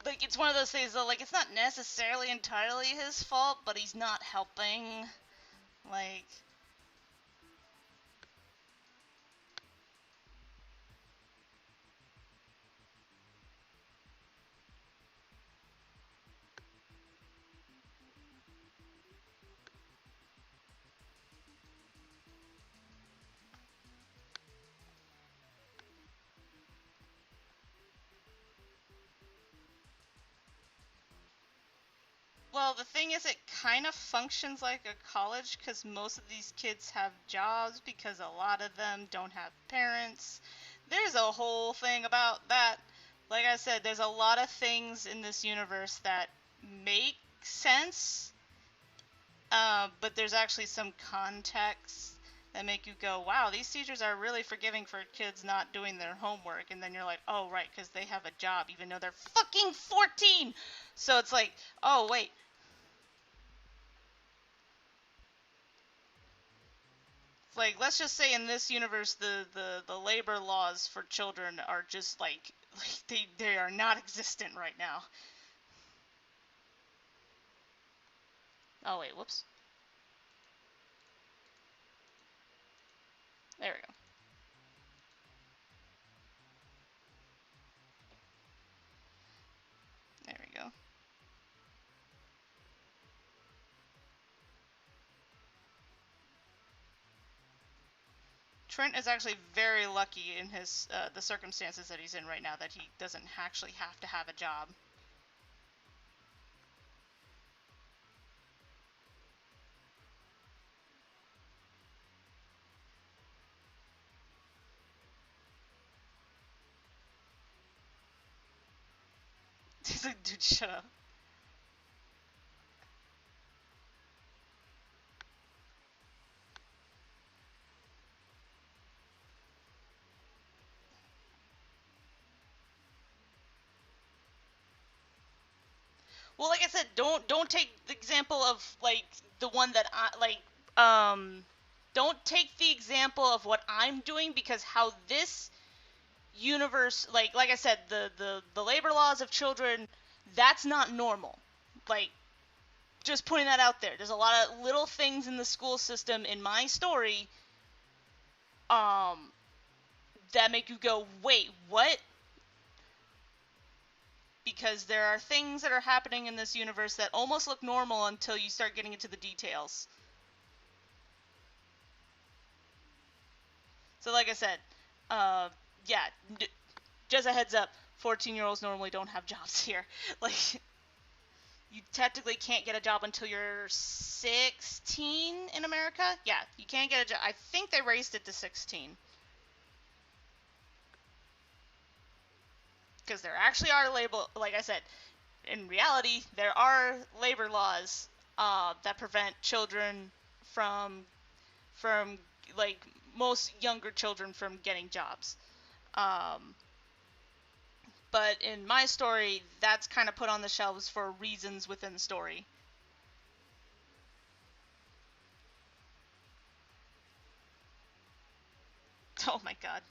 Like, it's one of those things that, like, it's not necessarily entirely his fault, but he's not helping. Like, well, the thing is, it kind of functions like a college because most of these kids have jobs because a lot of them don't have parents. There's a whole thing about that. Like I said, there's a lot of things in this universe that make sense, but there's actually some context that make you go, wow, these teachers are really forgiving for kids not doing their homework. And then you're like, oh, right, because they have a job, even though they're fucking 14. So it's like, oh, wait. Like, let's just say in this universe, the labor laws for children are just like they are not existent right now. Oh, wait, whoops. There we go. There we go. Trent is actually very lucky in his the circumstances that he's in right now, that he doesn't actually have to have a job. He's like, dude, shut up. Well, like I said, don't take the example of like the one that I like. Don't take the example of what I'm doing, because how this universe, like I said, the labor laws of children, that's not normal. Like, just putting that out there. There's a lot of little things in the school system in my story, that make you go, wait, what? Because there are things that are happening in this universe that almost look normal until you start getting into the details. So like I said, yeah, just a heads up, 14-year-olds normally don't have jobs here. Like, you technically can't get a job until you're 16 in America. Yeah, you can't get a job. I think they raised it to 16. Because there actually are like I said, in reality, there are labor laws that prevent children from like most younger children from getting jobs. But in my story, that's kind of put on the shelves for reasons within the story. Oh my god.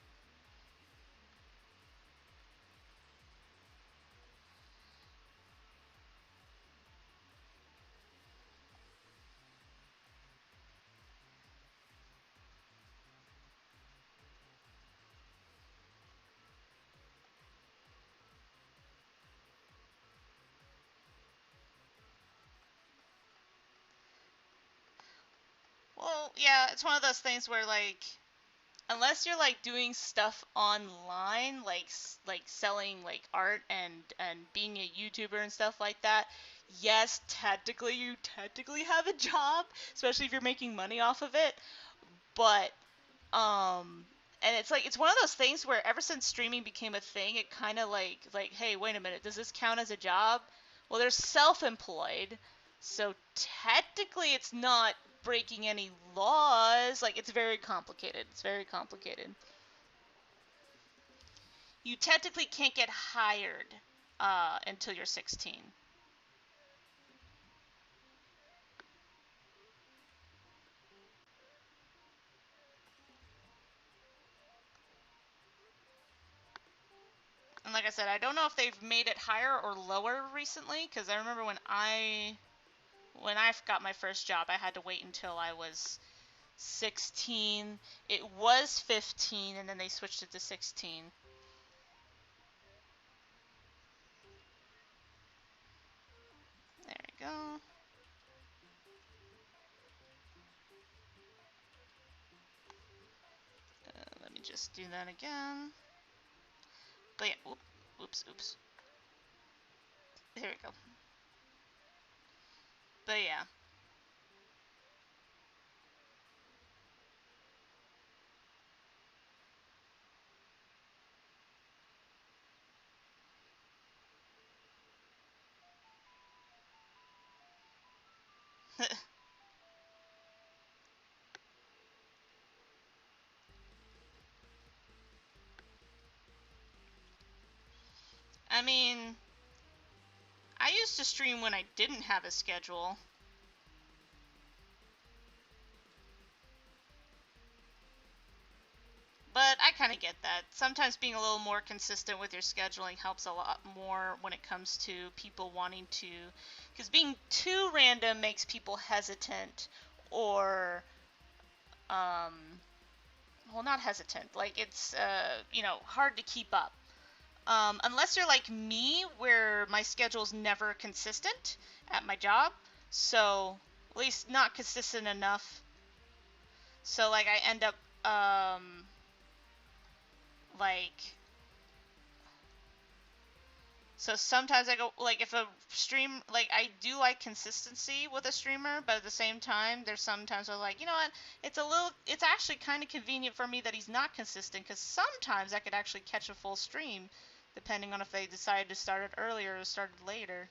Well, yeah, it's one of those things where, like, unless you're like doing stuff online, like selling like art and being a YouTuber and stuff like that, yes, technically you technically have a job, especially if you're making money off of it. But and it's like, it's one of those things where ever since streaming became a thing, it kind of like, hey, wait a minute, does this count as a job? Well, they're self-employed, so technically it's not breaking any laws. Like, it's very complicated. It's very complicated. You technically can't get hired until you're 16. And like I said, I don't know if they've made it higher or lower recently, because I remember when I got my first job, I had to wait until I was 16. It was 15, and then they switched it to 16. There we go. Let me just do that again. But yeah, oops. There we go. But yeah. I mean, I used to stream when I didn't have a schedule. But I kind of get that. Sometimes being a little more consistent with your scheduling helps a lot more when it comes to people wanting to... Because being too random makes people hesitant, or... well, not hesitant. Like, it's, hard to keep up. Unless you're like me, where my schedule's never consistent at my job. So, at least not consistent enough. So, like, I end up like, so sometimes I go, like, if a stream, like, I do like consistency with a streamer, but at the same time, there's sometimes I'm like, you know what, it's actually kind of convenient for me that he's not consistent, because sometimes I could actually catch a full stream, depending on if they decided to start it earlier or started later.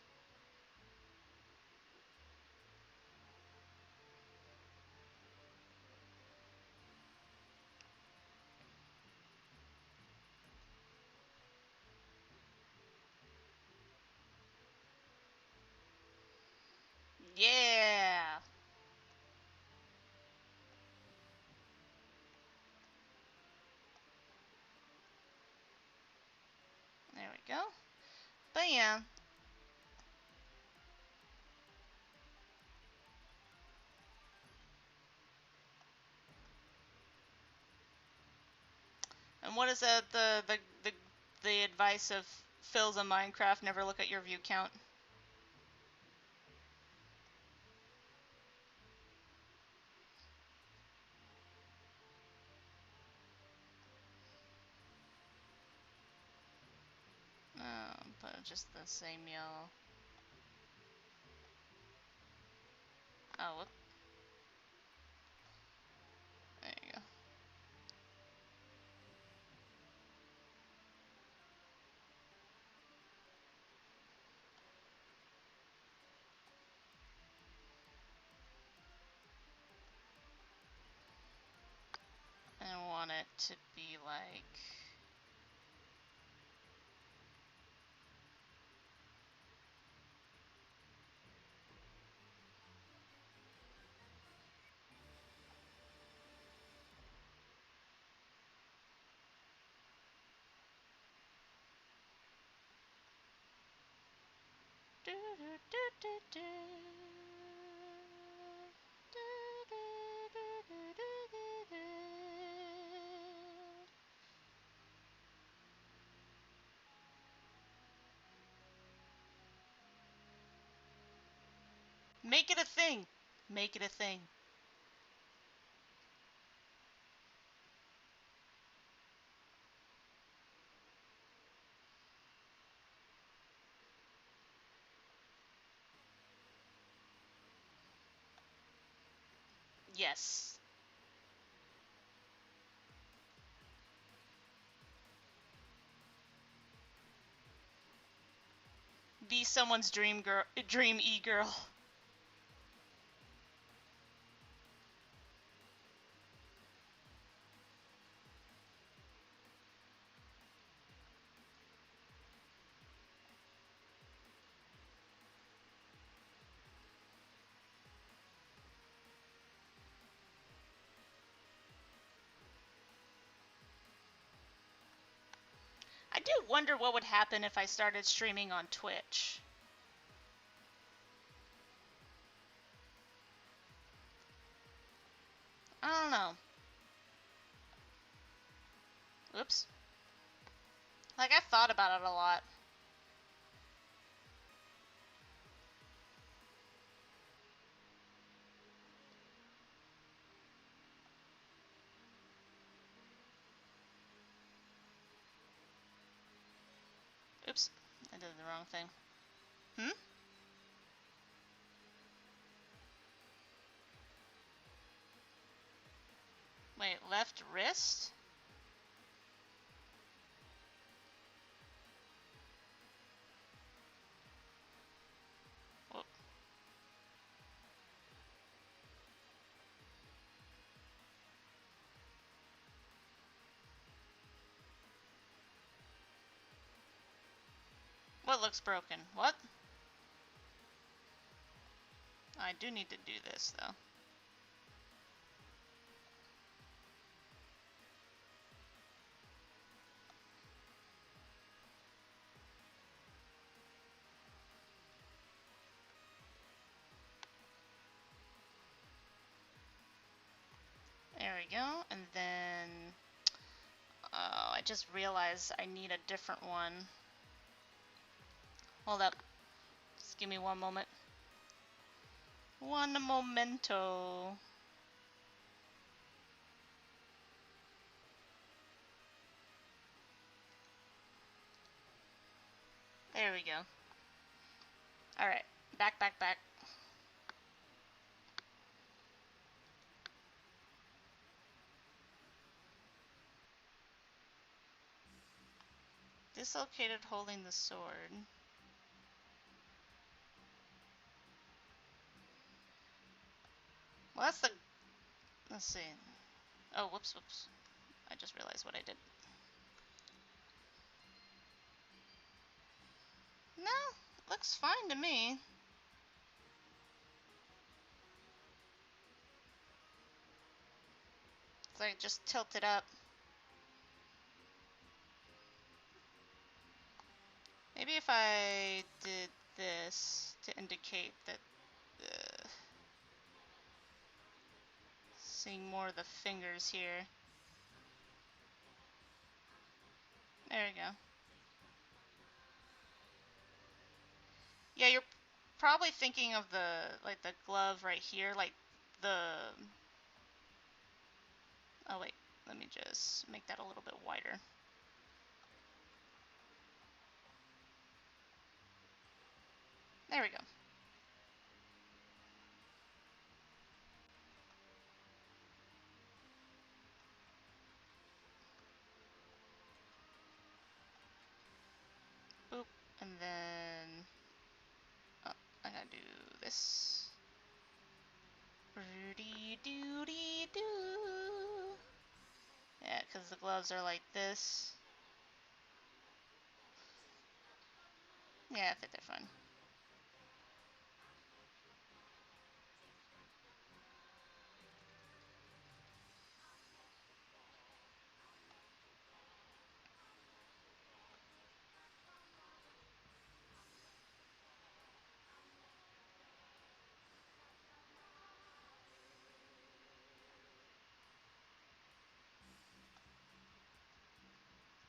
Yeah! There we go. But yeah. And what is the advice of Phil's in Minecraft? Never look at your view count. But just the same yellow. Oh, whoop. There you go. I want it to be like... Make it a thing. Make it a thing. Yes. Be someone's dream girl, dream e-girl. I do wonder what would happen if I started streaming on Twitch. I don't know. Oops. Like, I've thought about it a lot. Oops. I did the wrong thing. Hmm? Wait, left wrist? Whoa. What looks broken? What? I do need to do this, though. There we go, and then... Oh, I just realized I need a different one. Hold up. Just give me one moment. One momento. There we go. Alright. Back, back, back. Dislocated holding the sword. Well, that's the... Let's see. Oh, whoops, whoops. I just realized what I did. No, looks fine to me. It's like just tilt it up. Maybe if I did this to indicate that seeing more of the fingers here. There we go. Yeah, you're probably thinking of the glove right here, like the... Oh wait, let me just make that a little bit wider. There we go. Boop, and then... Oh, I gotta do this. Doo-dee-doo-dee-doo. Yeah, because the gloves are like this. Yeah, I think they're fun.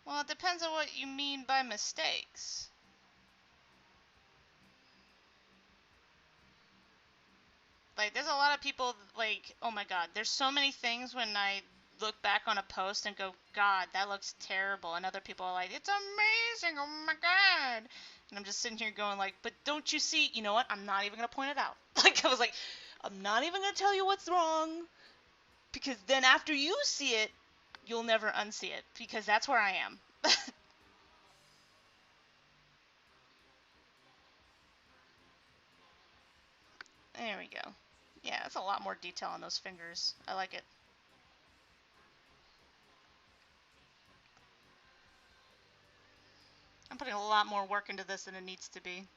Well, it depends on what you mean by mistakes. Like, there's a lot of people, like, oh my god, there's so many things when I look back on a post and go, God, that looks terrible. And other people are like, it's amazing, oh my god. And I'm just sitting here going like, but don't you see, you know what, I'm not even going to point it out. Like, I was like, I'm not even going to tell you what's wrong, because then after you see it, you'll never unsee it, because that's where I am. There we go. Yeah, that's a lot more detail on those fingers. I like it. I'm putting a lot more work into this than it needs to be.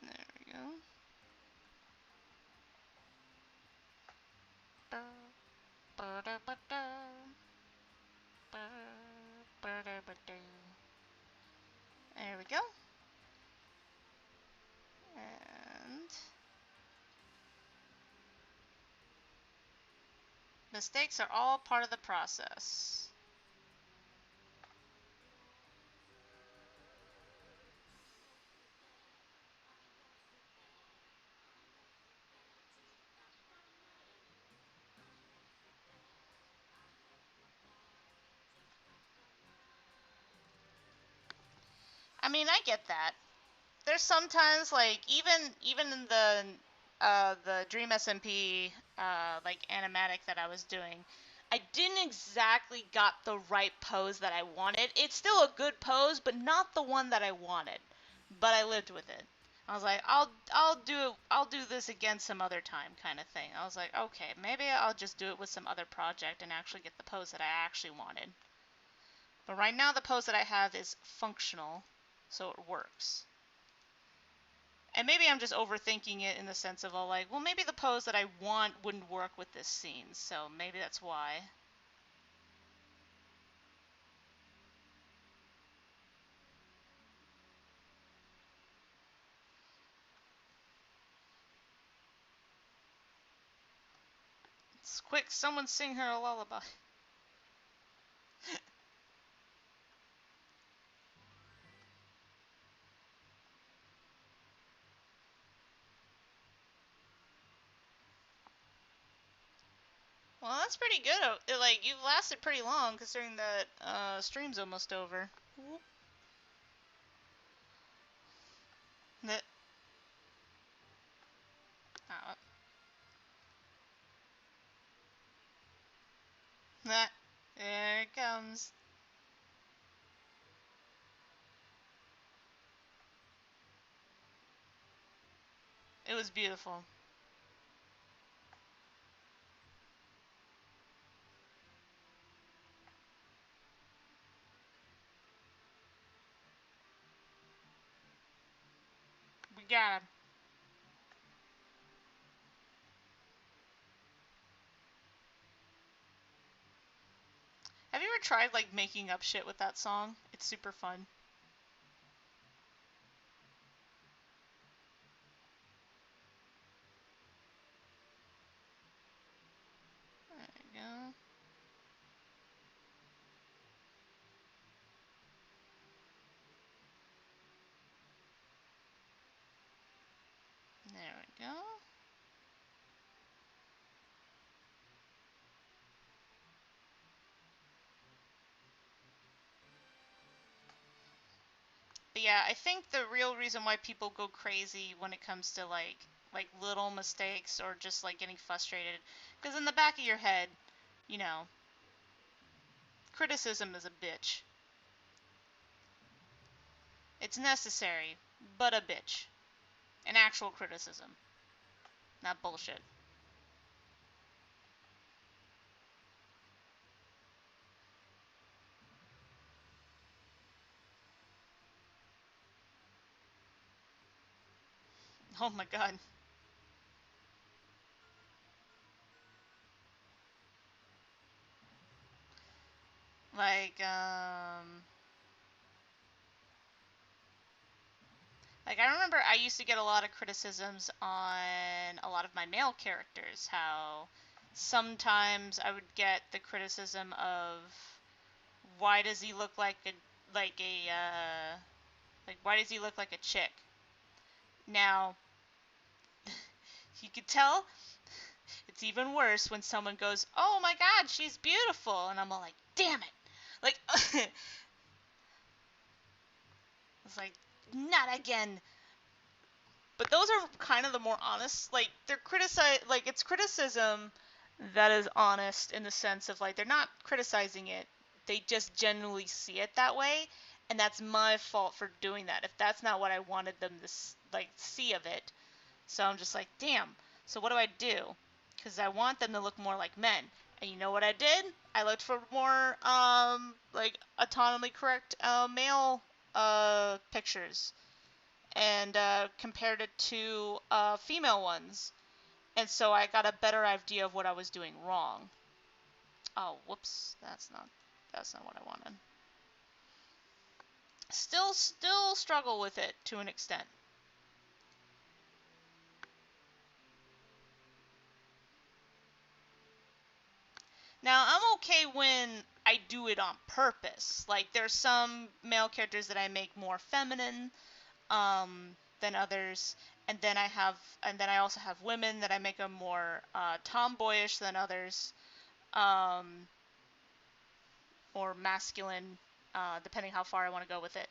There we go. There we go. And mistakes are all part of the process. I mean, I get that. There's sometimes like even in the Dream SMP like animatic that I was doing, I didn't exactly got the right pose that I wanted. It's still a good pose, but not the one that I wanted. But I lived with it. I was like, I'll do this again some other time, kind of thing. I was like, okay, maybe I'll just do it with some other project and actually get the pose that I actually wanted. But right now the pose that I have is functional, so it works. And maybe I'm just overthinking it in the sense of, all like, well, maybe the pose that I want wouldn't work with this scene, so maybe that's why. It's quick, someone sing her a lullaby. Well, that's pretty good. Like, you've lasted pretty long considering that stream's almost over. That, uh, that, there it comes. It was beautiful. We got him. Have you ever tried, like, making up shit with that song? It's super fun. There we go. There we go. But yeah, I think the real reason why people go crazy when it comes to like little mistakes or just like getting frustrated, because in the back of your head, you know, criticism is a bitch. It's necessary, but a bitch. An actual criticism, not bullshit. Oh my god. Like, like I remember I used to get a lot of criticisms on a lot of my male characters, how sometimes I would get the criticism of why does he look like a like why does he look like a chick? Now, you could tell it's even worse when someone goes, "Oh my god, she's beautiful." And I'm all like, "Damn it." Like it's like not again. But those are kind of the more honest, like they're like it's criticism that is honest in the sense of like they're not criticizing it, they just genuinely see it that way, and that's my fault for doing that. If that's not what I wanted them to like see of it, so I'm just like, damn. So what do I do? Because I want them to look more like men, and you know what I did? I looked for more like autonomically correct male pictures and compared it to female ones. And so I got a better idea of what I was doing wrong. Oh, whoops. That's not what I wanted. Still struggle with it to an extent. Now, I'm okay when I do it on purpose. Like, there's some male characters that I make more feminine than others, and then I also have women that I make them more tomboyish than others. Um, or masculine, depending how far I want to go with it.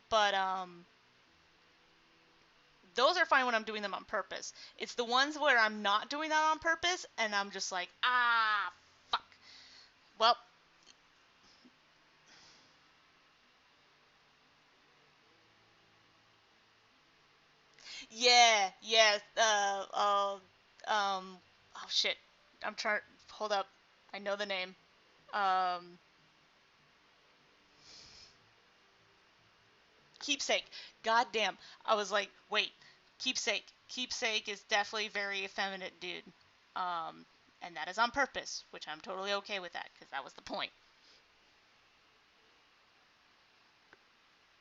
But those are fine when I'm doing them on purpose. It's the ones where I'm not doing that on purpose, and I'm just like, ah, fuck. Well, yeah. Oh shit. I'm trying. Hold up. I know the name. Um, Keepsake. God damn. I was like, wait. Keepsake. Keepsake is definitely very effeminate dude. Um, and that is on purpose, which I'm totally okay with that, because that was the point.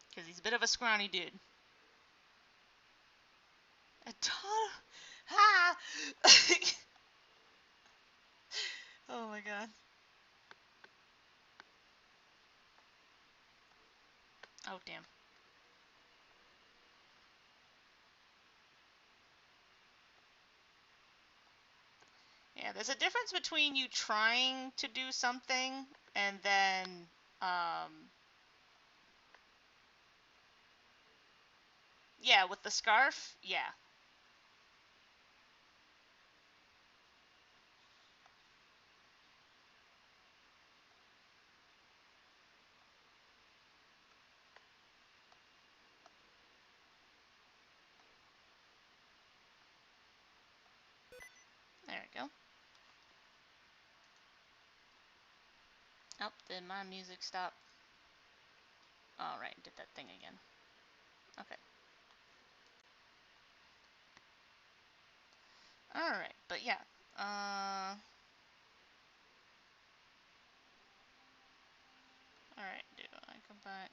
Because he's a bit of a scrawny dude. A ton. Ah! Oh my god. Oh damn. Yeah, there's a difference between you trying to do something and then, yeah, with the scarf, yeah. There we go. Oh, did my music stop? Alright, did that thing again. Okay. Alright, but yeah. Alright, do I come back?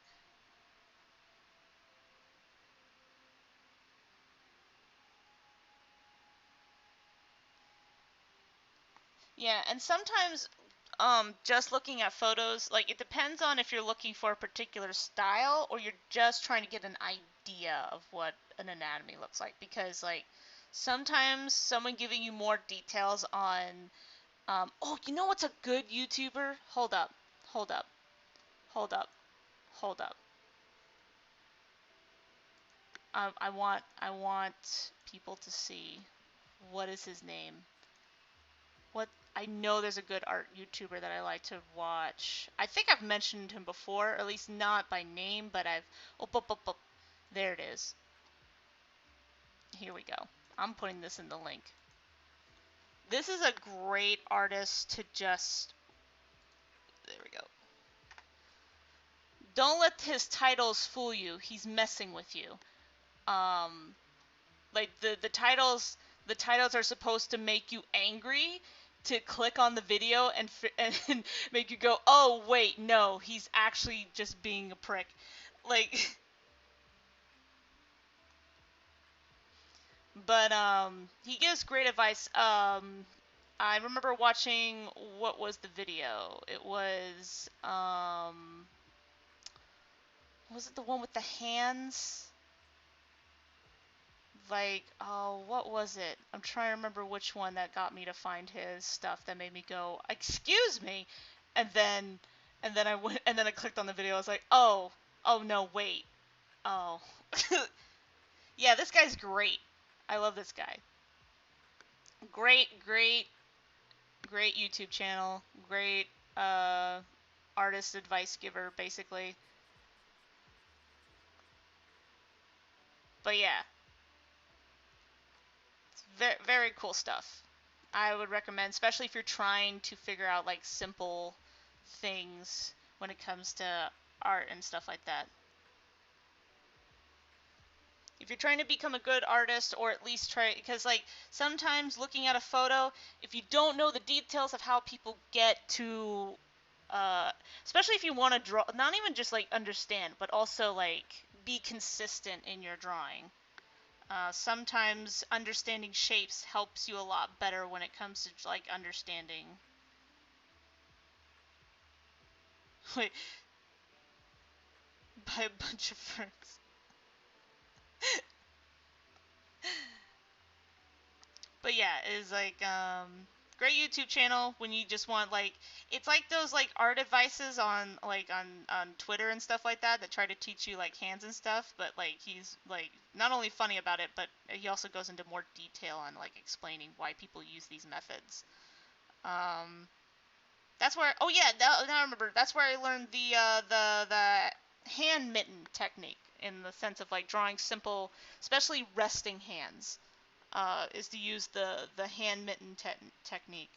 Yeah, and sometimes just looking at photos, like it depends on if you're looking for a particular style or you're just trying to get an idea of what an anatomy looks like, because like sometimes someone giving you more details on oh, you know what's a good YouTuber? Hold up. Hold up. Hold up. Hold up. I want people to see what is his name. What I know there's a good art YouTuber that I like to watch. I think I've mentioned him before, or at least not by name, but I've oh. There it is. Here we go. I'm putting this in the link. This is a great artist to just there we go. Don't let his titles fool you. He's messing with you. Like the titles are supposed to make you angry to click on the video and make you go, oh wait, no, he's actually just being a prick. Like, but he gives great advice. I remember watching, what was the video? It was it the one with the hands? Like, oh, what was it? I'm trying to remember which one that got me to find his stuff that made me go, excuse me, and then I went and then I clicked on the video. I was like, oh, no, wait, oh, yeah, this guy's great. I love this guy. Great YouTube channel. Great artist advice giver, basically. But yeah, it's very cool stuff. I would recommend, especially if you're trying to figure out like simple things when it comes to art and stuff like that. If you're trying to become a good artist, or at least try, because like sometimes looking at a photo, if you don't know the details of how people get to, uh, especially if you want to draw, not even just like understand, but also like be consistent in your drawing. Sometimes understanding shapes helps you a lot better when it comes to like understanding. Wait, by a bunch of ferns. But yeah, it's like great YouTube channel when you just want like, it's like those like art advices on like on Twitter and stuff like that try to teach you like hands and stuff, but like he's like not only funny about it, but he also goes into more detail on like explaining why people use these methods. That's where, oh yeah, now I remember, that's where I learned the hand mitten technique, in the sense of like drawing simple, especially resting hands. Is to use the hand mitten technique.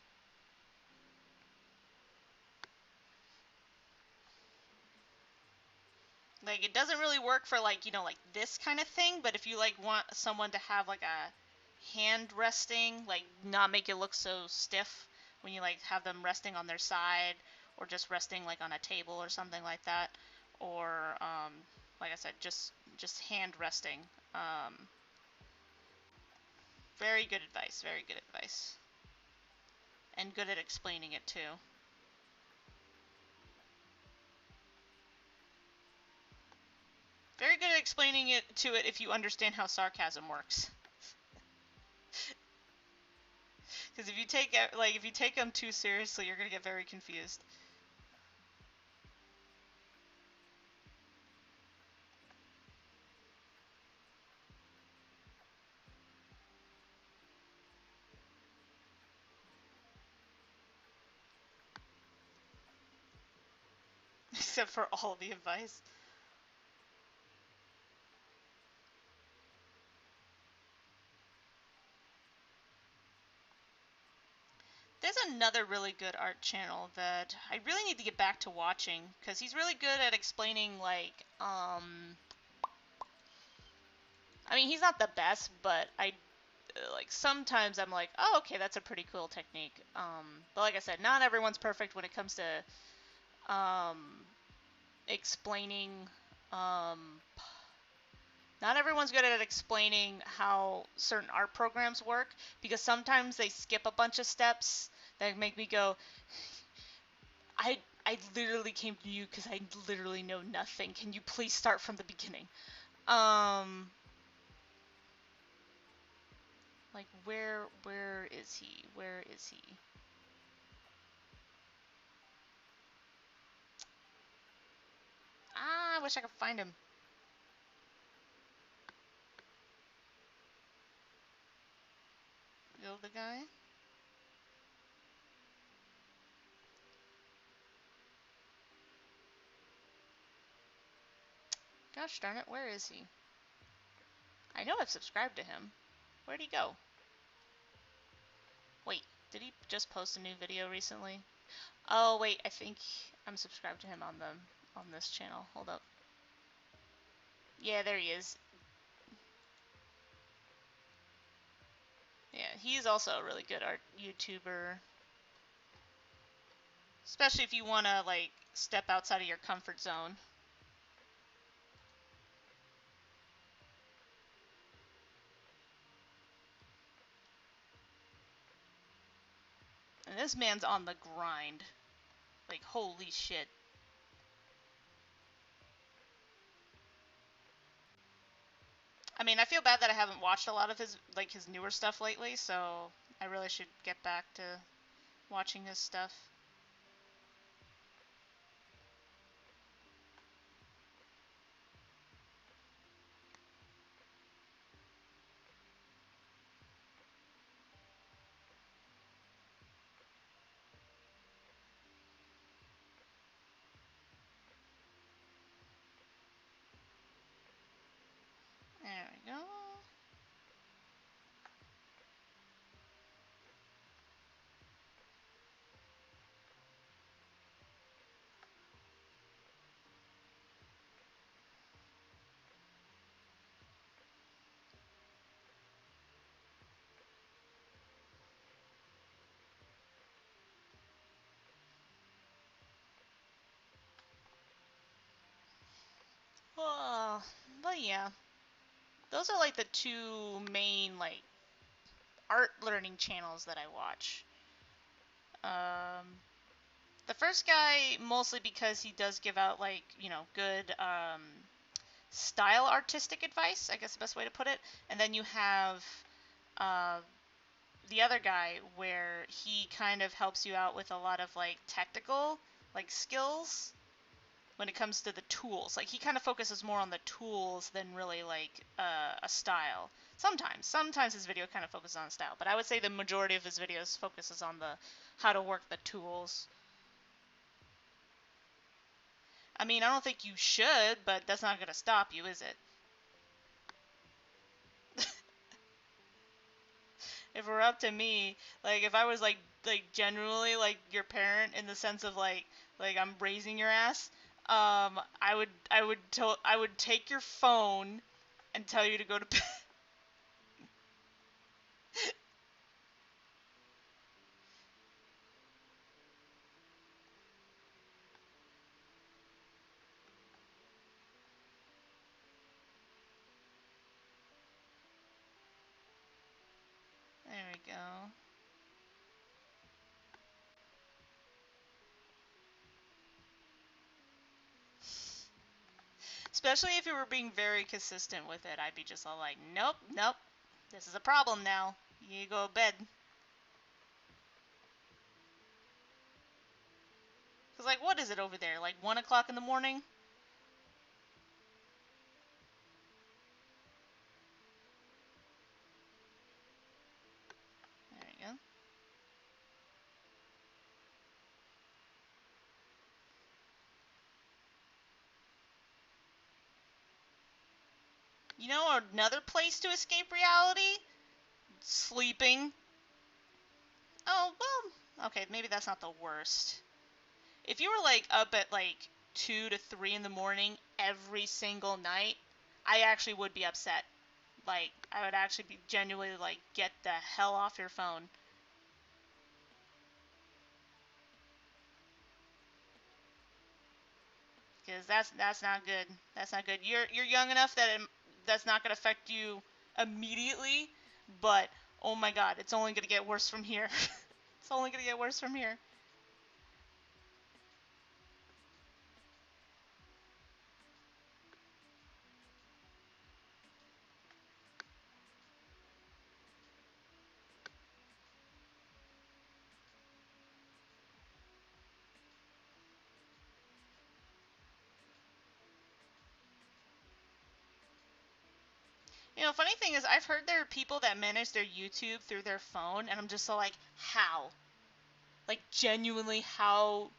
Like it doesn't really work for like, like this kind of thing, but if you like want someone to have like a hand resting, like not make it look so stiff when you like have them resting on their side, or just resting like on a table or something like that, or like I said, just hand resting. Um, Very good advice. Very good advice. And good at explaining it too. Very good at explaining it if you understand how sarcasm works. Because if you take if you take them too seriously, you're gonna get very confused. Except for all the advice. There's another really good art channel that I really need to get back to watching because he's really good at explaining I mean, he's not the best, but I like sometimes I'm like, oh, okay, that's a pretty cool technique. But like I said, not everyone's perfect when it comes to explaining. Um, Not everyone's good at explaining how certain art programs work because sometimes they skip a bunch of steps that make me go, I literally came to you because I literally know nothing. Can you please start from the beginning? Um, like where is he? Where is he? Ah, I wish I could find him. The guy. Gosh darn it, where is he? I know I've subscribed to him. Where'd he go? Wait, did he just post a new video recently? Oh wait, I think I'm subscribed to him on this channel. Hold up. Yeah, there he is. Yeah, he's also a really good art YouTuber. Especially if you want to like step outside of your comfort zone. And this man's on the grind. Like holy shit. I mean, I feel bad that I haven't watched a lot of his newer stuff lately, so I really should get back to watching his stuff. There we go. Oh, but yeah. Those are like the two main like art learning channels that I watch. Um, the first guy mostly because he does give out like, you know, good style artistic advice, I guess the best way to put it. And then you have uh, the other guy where he kind of helps you out with a lot of like technical like skills when it comes to the tools. Like he kind of focuses more on the tools than really like a style. Sometimes his video kind of focuses on style, but I would say the majority of his videos focuses on the how to work the tools. I mean, I don't think you should, but that's not gonna stop you, is it? If it were up to me, like if I was like generally like your parent in the sense of like I'm raising your ass, I would take your phone and tell you to go to bed. There we go. Especially if you were being very consistent with it, I'd be just all like, nope, nope, this is a problem now. You go to bed. Cause like, what is it over there? Like 1 o'clock in the morning? There you go. You know another place to escape reality? Sleeping. Oh, well, okay, maybe that's not the worst. If you were like up at like 2 to 3 in the morning every single night, I actually would be upset. Like, I would actually be genuinely like, get the hell off your phone. Because that's not good. That's not good. You're young enough that that's not gonna affect you immediately, but oh my god, it's only gonna get worse from here. It's only gonna get worse from here. You know, funny thing is, I've heard there are people that manage their YouTube through their phone, and I'm just so like, how? Like, genuinely, how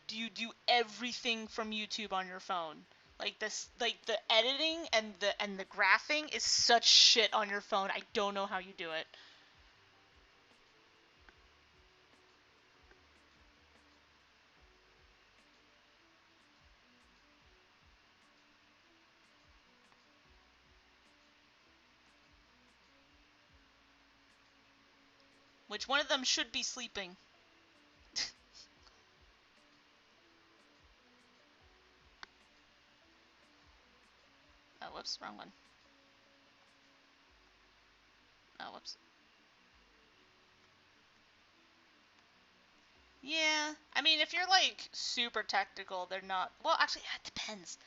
do you do everything from YouTube on your phone? Like this, like the editing and the graphing is such shit on your phone. I don't know how you do it. Which one of them should be sleeping? Oh, whoops, wrong one. Oh, whoops. Yeah, I mean, if you're like super technical, they're not. Well, actually, yeah, it depends.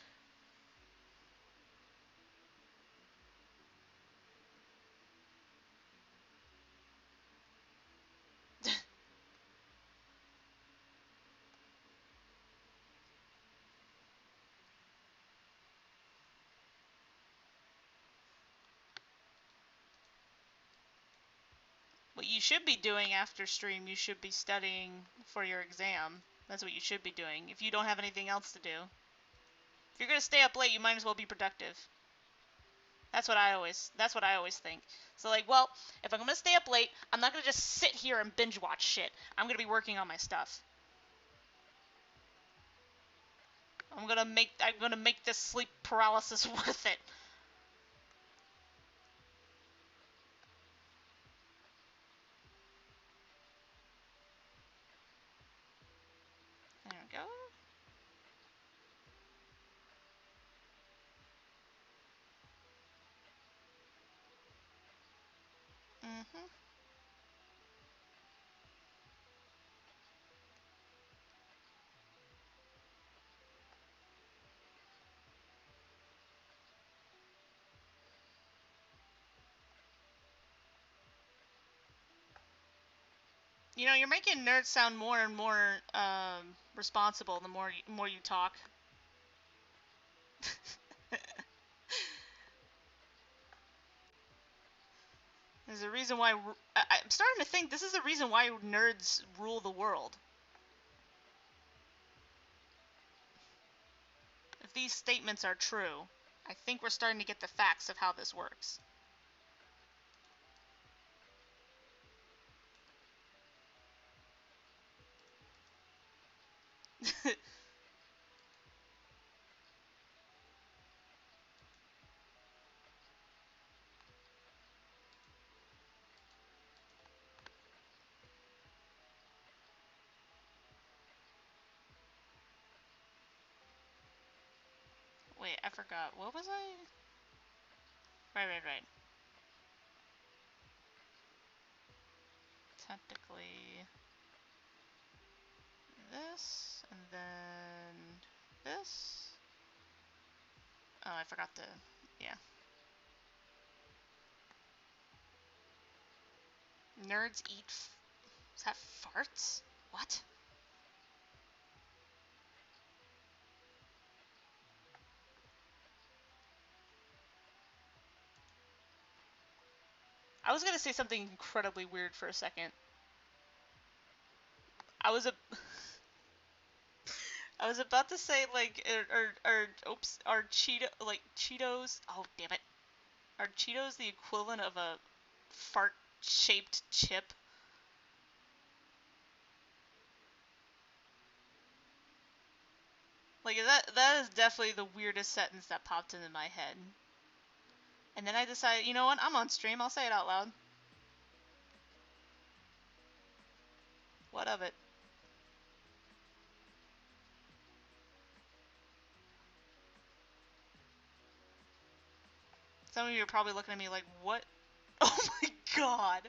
What you should be doing after stream, you should be studying for your exam. That's what you should be doing if you don't have anything else to do. If you're gonna stay up late, you might as well be productive. That's what I always think. So like, well, if I'm gonna stay up late, I'm not gonna just sit here and binge watch shit. I'm gonna be working on my stuff. I'm gonna make this sleep paralysis worth it. There we go. Mhm. You know, you're making nerds sound more and more responsible the more you talk. There's a reason why I'm starting to think this is the reason why nerds rule the world. If these statements are true, I think we're starting to get the facts of how this works. Wait, I forgot. What was I? Right. Technically, this, and then this. Oh, I forgot to. Yeah. Nerds eat. Is that farts? What? I was gonna say something incredibly weird for a second. I was a I was about to say like oops, are Cheetos, oh damn it. Are Cheetos the equivalent of a fart shaped chip? Like that is definitely the weirdest sentence that popped into my head. And then I decided, you know what, I'm on stream, I'll say it out loud. What of it? Some of you are probably looking at me like, what? Oh my god!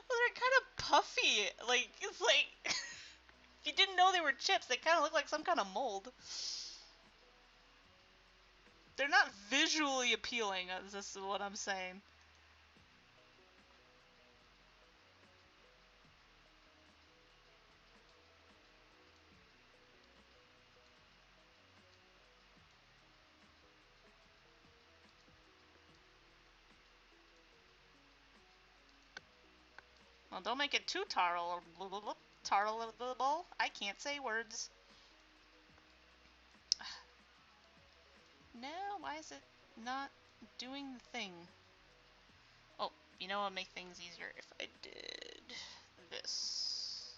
Well, they're kind of puffy. Like, it's like, if you didn't know they were chips, they kind of look like some kind of mold. They're not visually appealing, this is what I'm saying. Well, don't make it too tarlable. I can't say words. No, why is it not doing the thing? Oh, you know what would make things easier if I did this.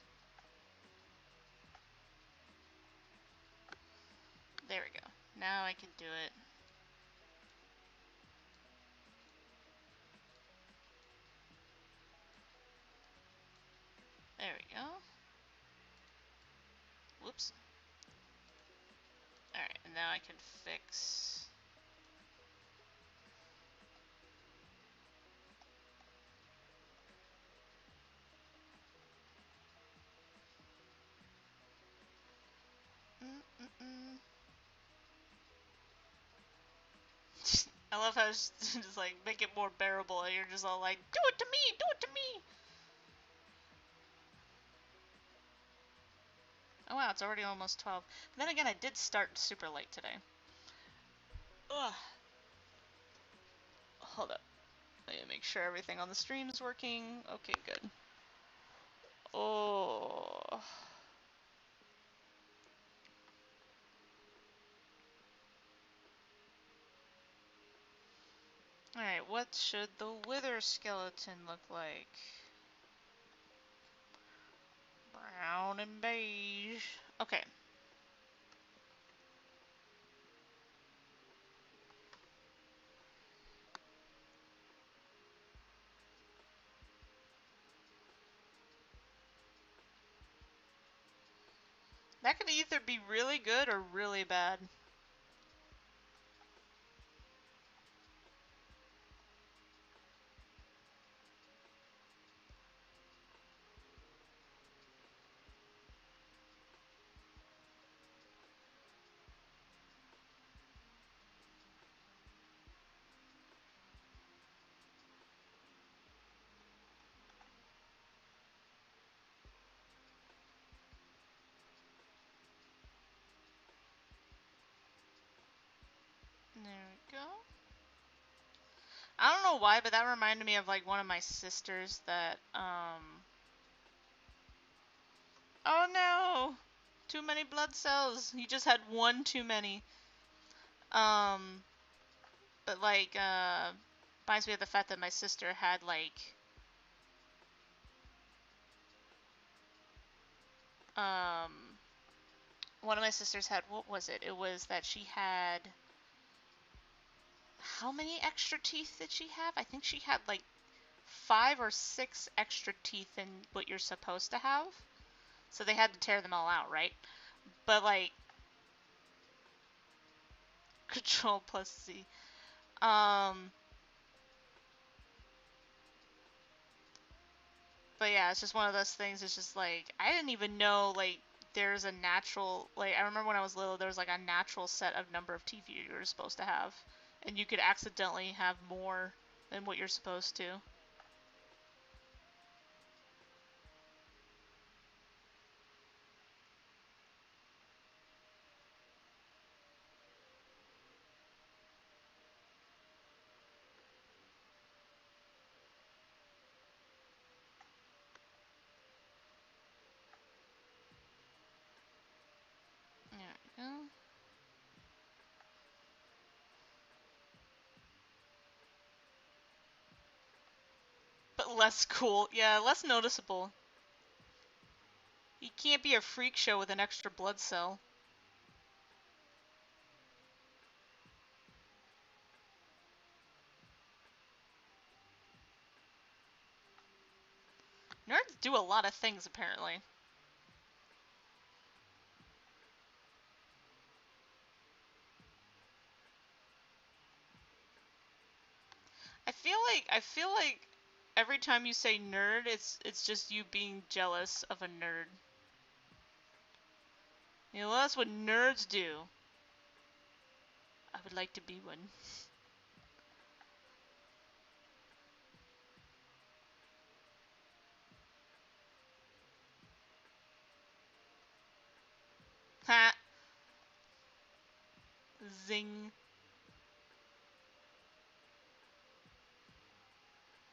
There we go. Now I can do it. There we go. Whoops. Alright, and now I can fix... I love how it's just like, make it more bearable, and you're just all like, do it to me! Do it to me! Oh wow, it's already almost 12. But then again, I did start super late today. Ugh. Hold up. Let me make sure everything on the stream is working. Okay, good. Oh. Alright, what should the wither skeleton look like? Brown and beige. Okay. That could either be really good or really bad. There we go. I don't know why, but that reminded me of like one of my sisters that, oh no! Too many blood cells. You just had one too many. But like, reminds me of the fact that my sister had like, one of my sisters had, what was it? It was that she had, how many extra teeth did she have? I think she had like 5 or 6 extra teeth than what you're supposed to have. So they had to tear them all out, right? But like, Control plus C. But yeah, it's just one of those things. It's just like, I didn't even know like there's a natural, like I remember when I was little, there was like a natural set of number of teeth you were supposed to have, and you could accidentally have more than what you're supposed to. Less cool. Yeah, less noticeable. You can't be a freak show with an extra blood cell. Nerds do a lot of things, apparently. I feel like every time you say nerd, it's just you being jealous of a nerd. You know, that's what nerds do. I would like to be one. Ha! Zing.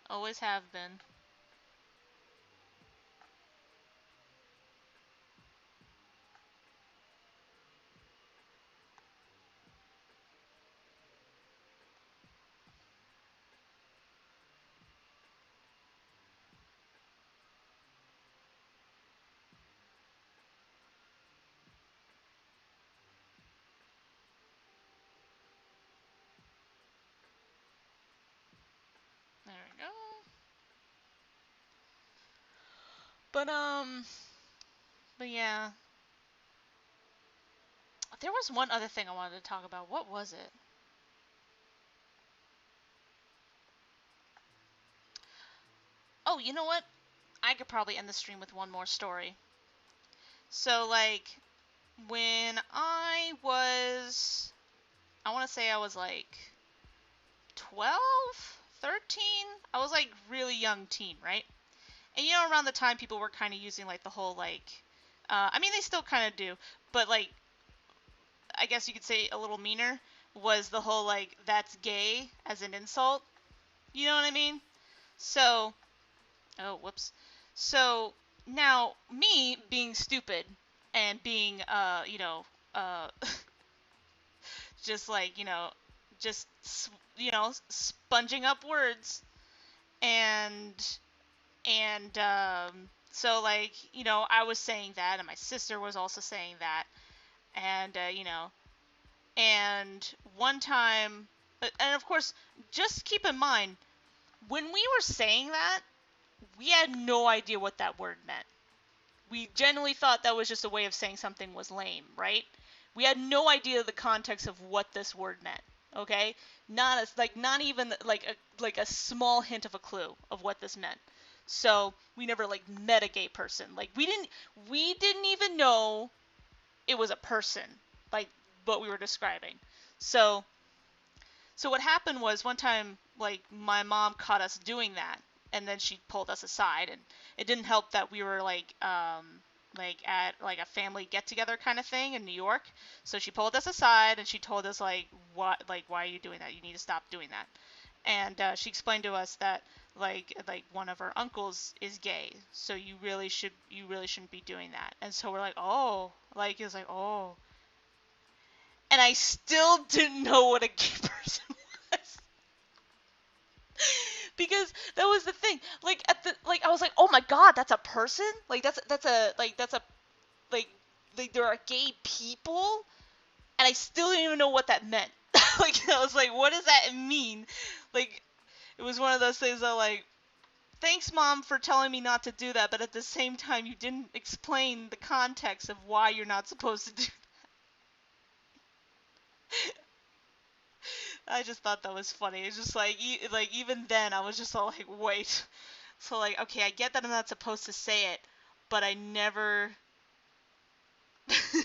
Always have been. There we go. But yeah. There was one other thing I wanted to talk about. What was it? Oh, you know what? I could probably end the stream with one more story. So, like, when I want to say I was like 12, 13. I was like really young teen, right? And you know, around the time people were kind of using like the whole like, I mean, they still kind of do, but like, I guess you could say a little meaner was the whole like, that's gay as an insult. You know what I mean? So, oh, whoops. So now me being stupid and being, uh, just like, just, sponging up words and so like, I was saying that and my sister was also saying that and and one time, and of course, just keep in mind when we were saying that, we had no idea what that word meant. We generally thought that was just a way of saying something was lame, right? We had no idea the context of what this word meant. Okay, not even like a small hint of a clue of what this meant. So we never like met a gay person. Like we didn't even know it was a person, like what we were describing. So so what happened was one time, like my mom caught us doing that, and then she pulled us aside, and it didn't help that we were like at like a family get together kind of thing in New York. So she pulled us aside and she told us like why are you doing that? You need to stop doing that. And she explained to us that like one of our uncles is gay, so you really shouldn't be doing that. And so we're like, oh, like it was like, oh, and I still didn't know what a gay person was. Because that was the thing. Like at the like I was like, "Oh my god, that's a person?" Like that's a like there are gay people, and I still didn't even know what that meant. Like I was like, "What does that mean?" Like it was one of those things that like, "Thanks mom for telling me not to do that, but at the same time you didn't explain the context of why you're not supposed to do." I just thought that was funny. It's just like, like even then, I was just all like, wait. So like, okay, I get that I'm not supposed to say it, but I never.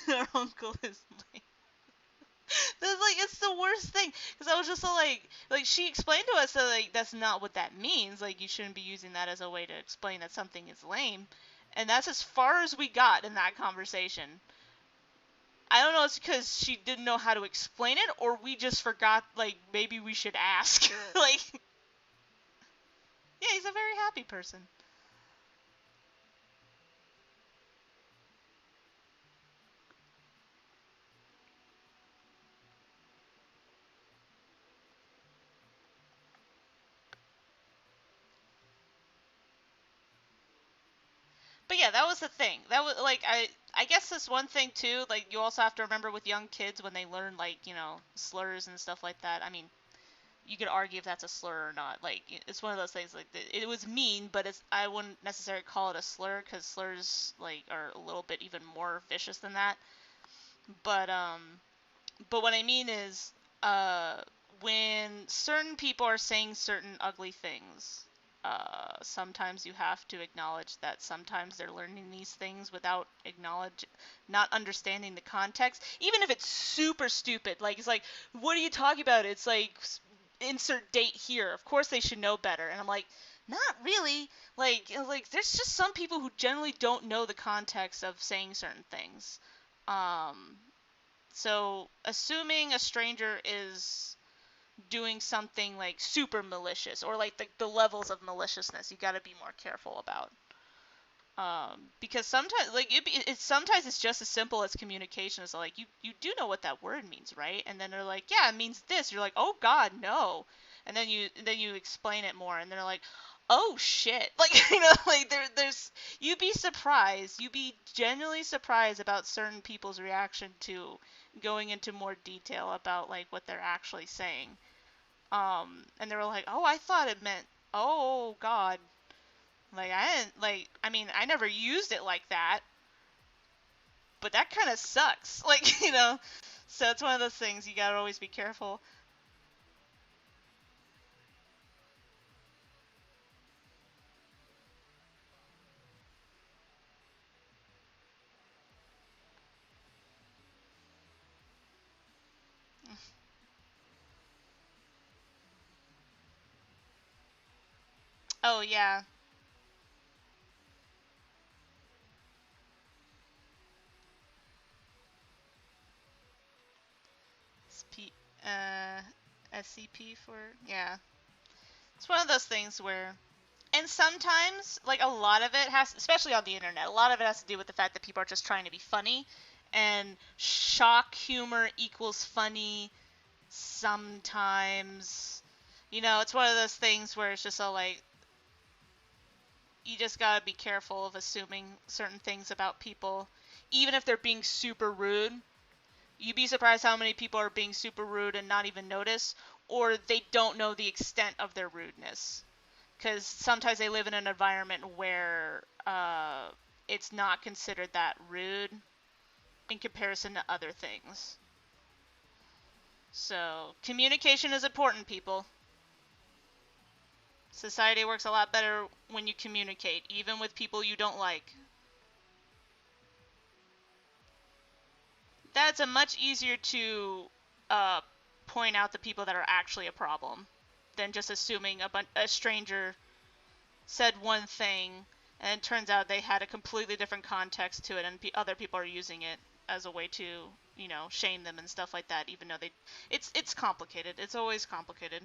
Our uncle is like. That's like it's the worst thing because I was just so like she explained to us that like that's not what that means. Like you shouldn't be using that as a way to explain that something is lame, and that's as far as we got in that conversation. I don't know, it's because she didn't know how to explain it, or we just forgot, like, maybe we should ask. Like, yeah, he's a very happy person. yeah, that was the thing. That was like I guess this one thing too. Like you also have to remember with young kids when they learn like slurs and stuff like that. I mean, you could argue if that's a slur or not. Like it's one of those things. Like it was mean, but I wouldn't necessarily call it a slur because slurs like are a little bit even more vicious than that. But but what I mean is, when certain people are saying certain ugly things, sometimes you have to acknowledge that sometimes they're learning these things without not understanding the context, even if it's super stupid. Like it's like, what are you talking about? It's like insert date here. Of course they should know better. And I'm like, not really. Like there's just some people who generally don't know the context of saying certain things. Um, so, assuming a stranger is doing something like super malicious or like the levels of maliciousness, you got to be more careful about. Because sometimes, like sometimes it's just as simple as communication. It's like you do know what that word means, right? And then they're like, yeah, it means this. You're like, oh God, no. And then you explain it more, and they're like, oh shit. Like like there's you'd be surprised. You'd be genuinely surprised about certain people's reaction to going into more detail about like what they're actually saying. And they were like, oh, I thought it meant, oh God, like I didn't like. I mean, I never used it like that, but that kind of sucks. Like so it's one of those things you gotta always be careful. Oh yeah, SP, uh, SCP for yeah. It's one of those things where, and sometimes like a lot of it has, especially on the internet, a lot of it has to do with the fact that people are just trying to be funny, and shock humor equals funny sometimes. It's one of those things where it's just all like, you just gotta be careful of assuming certain things about people, even if they're being super rude. You'd be surprised how many people are being super rude and not even notice, or they don't know the extent of their rudeness. Because sometimes they live in an environment where it's not considered that rude in comparison to other things. So, communication is important, people. Society works a lot better when you communicate, even with people you don't like. That's a much easier to uh, point out the people that are actually a problem than just assuming a stranger said one thing and it turns out they had a completely different context to it, and other people are using it as a way to shame them and stuff like that, even though it's complicated. It's always complicated.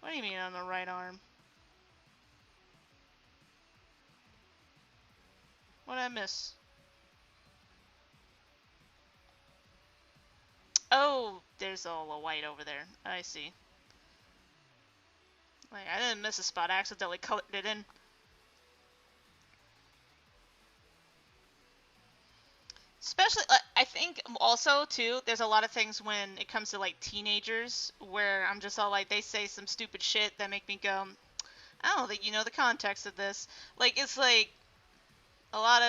What do you mean on the right arm? What did I miss? Oh, there's all the white over there. I see. Like, I didn't miss a spot. I accidentally colored it in. Especially, I think also too, there's a lot of things when it comes to like teenagers where I'm just all like, they say some stupid shit that make me go, I don't think you know the context of this. Like it's like a lot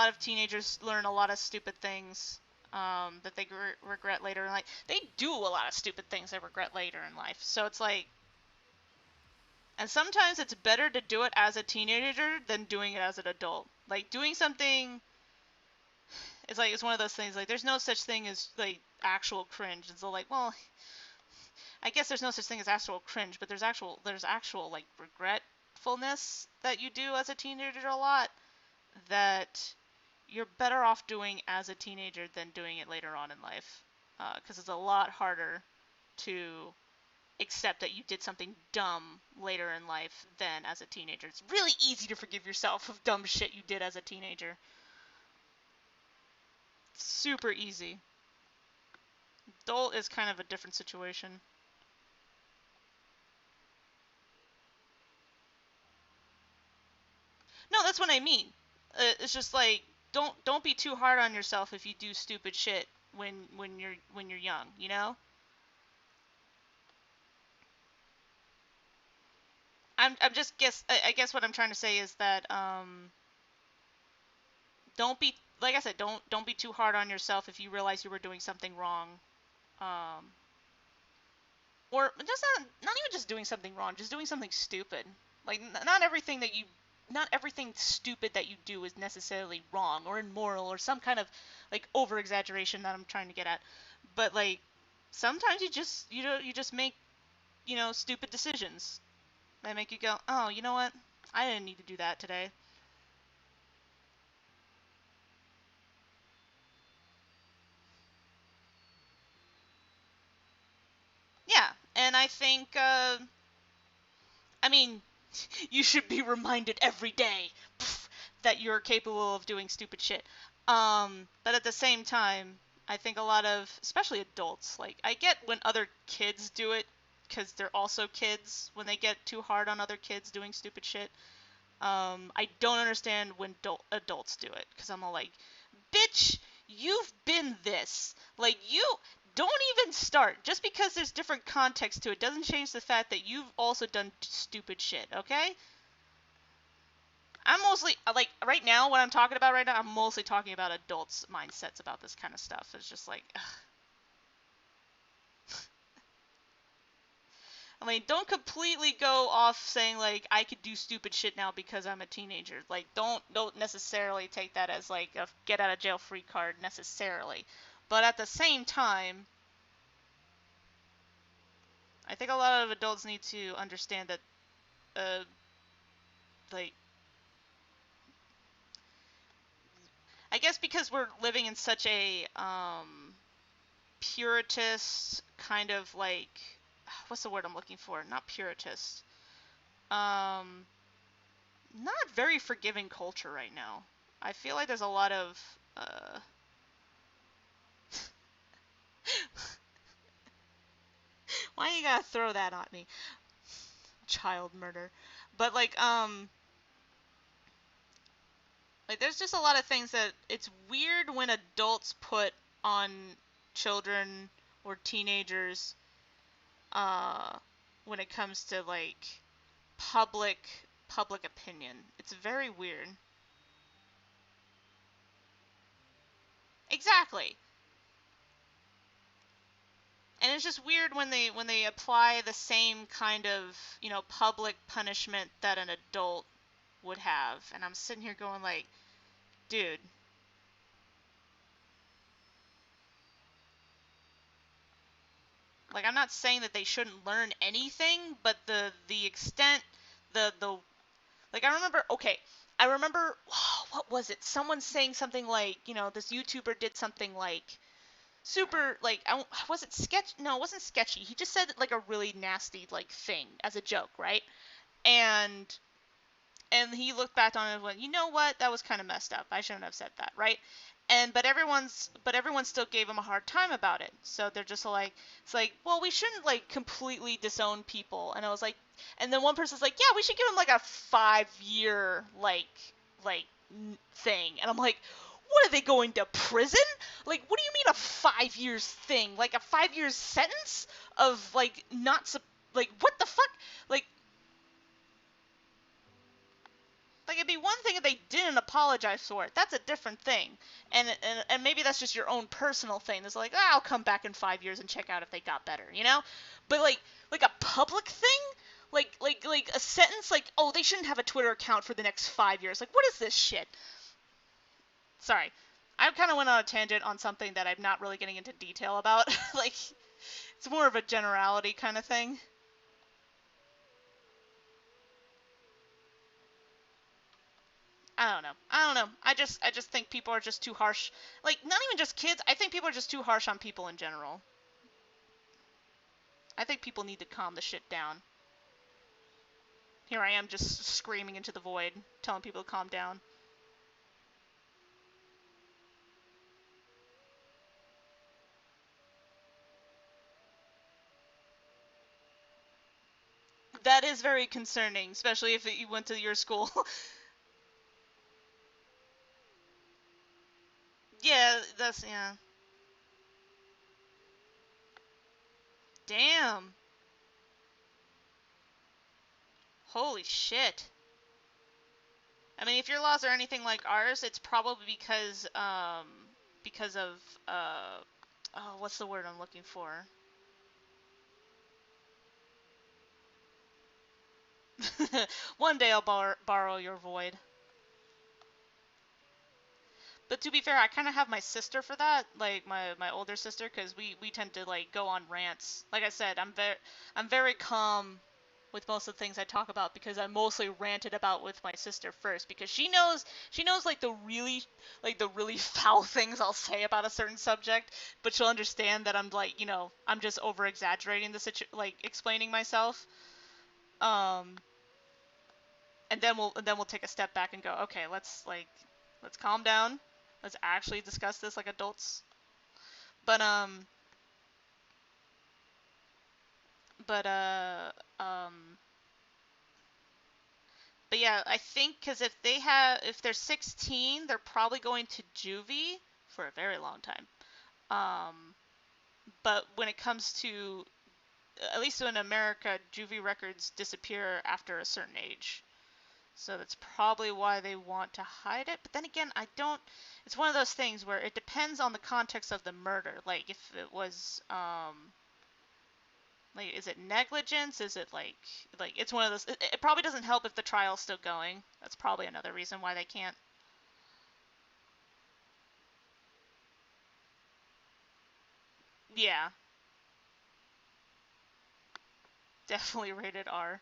of teenagers learn a lot of stupid things that they regret later in life. They do a lot of stupid things they regret later in life. So it's like, and sometimes it's better to do it as a teenager than doing it as an adult. Like doing something, it's like it's one of those things. Like there's no such thing as like actual cringe. And so like, well, I guess there's no such thing as actual cringe, but there's actual like regretfulness that you do as a teenager a lot that you're better off doing as a teenager than doing it later on in life, because it's a lot harder to accept that you did something dumb later in life than as a teenager. It's really easy to forgive yourself of dumb shit you did as a teenager. Super easy. Adult is kind of a different situation. No, that's what I mean. It's just like don't be too hard on yourself if you do stupid shit when you're young, you know? I'm just guess I guess what I'm trying to say is that don't be, like I said, don't be too hard on yourself if you realize you were doing something wrong. Um or just not even just doing something wrong, just doing something stupid. Like not everything stupid that you do is necessarily wrong or immoral or some kind of like over exaggeration that I'm trying to get at. But like sometimes you just make, stupid decisions that make you go, "Oh, you know what? I didn't need to do that today." Yeah, and I think I mean, you should be reminded every day that you're capable of doing stupid shit. But at the same time, I think a lot of, especially adults, like I get when other kids do it because they're also kids when they get too hard on other kids doing stupid shit. I don't understand when adults do it because I'm all like, bitch, you've been this. Like you don't even start. Just because there's different context to it doesn't change the fact that you've also done stupid shit, okay? I'm mostly like right now what I'm talking about right now, I'm mostly talking about adults' mindsets about this kind of stuff. It's just like ugh. I mean, don't completely go off saying like I could do stupid shit now because I'm a teenager. Like don't necessarily take that as like a get out of jail free card necessarily. But at the same time, I think a lot of adults need to understand that uh like I guess because we're living in such a puritist kind of like what's the word I'm looking for? Not puritist. Um Not very forgiving culture right now. I feel like there's a lot of why you gotta throw that on me? Child murder. But like there's just a lot of things that it's weird when adults put on children or teenagers uh when it comes to like public public opinion. It's very weird. Exactly. And it's just weird when they apply the same kind of, public punishment that an adult would have. And I'm sitting here going like, dude, like I'm not saying that they shouldn't learn anything, but the extent the like I remember what was it? Someone saying something like, this YouTuber did something like super like was it sketch? No, it wasn't sketchy. He just said like a really nasty like thing as a joke, right? And he looked back on it and went, you know what, that was kind of messed up. I shouldn't have said that, right? And but everyone still gave him a hard time about it. So they're just like, it's like, well, we shouldn't like completely disown people. And I was like, and then one person's like, yeah, we should give him like a 5 year like thing. And I'm like, what are they going to prison? Like, what do you mean a 5 years thing? Like a 5 years sentence of like not like what the fuck? Like Like it'd be one thing if they didn't apologize for it. That's a different thing. And maybe that's just your own personal thing. It's like, I'll come back in 5 years and check out if they got better, you know? But like a public thing? Like a sentence like, oh, they shouldn't have a Twitter account for the next 5 years. Like, what is this shit? Sorry. I kind of went on a tangent on something that I'm not really getting into detail about. Like, it's more of a generality kind of thing. I don't know. I don't know. I just think people are just too harsh. Like not even just kids. I think people are just too harsh on people in general. I think people need to calm the shit down. Here I am just screaming into the void, telling people to calm down. That is very concerning, especially if you went to your school. Yeah, that's, yeah. Damn. Holy shit. I mean, if your laws are anything like ours, it's probably because of, oh, what's the word I'm looking for? One day I'll borrow your void. But to be fair, I kind of have my sister for that, like my older sister, because we tend to like go on rants. Like I said, I'm very calm with most of the things I talk about because I mostly ranted about with my sister first because she knows like the really foul things I'll say about a certain subject, but she'll understand that I'm like, I'm just over exaggerating like explaining myself. Um and then we'll take a step back and go, okay, let's calm down. Let's actually discuss this like adults. But but but yeah, I think because if they're 16, they're probably going to juvie for a very long time. Um, but when it comes to, at least in America, juvie records disappear after a certain age. So that's probably why they want to hide it. But then again, I don't. It's one of those things where it depends on the context of the murder. Like if it was, like, is it negligence? Is it like it's one of those. It probably doesn't help if the trial's still going. That's probably another reason why they can't. Yeah, definitely rated R.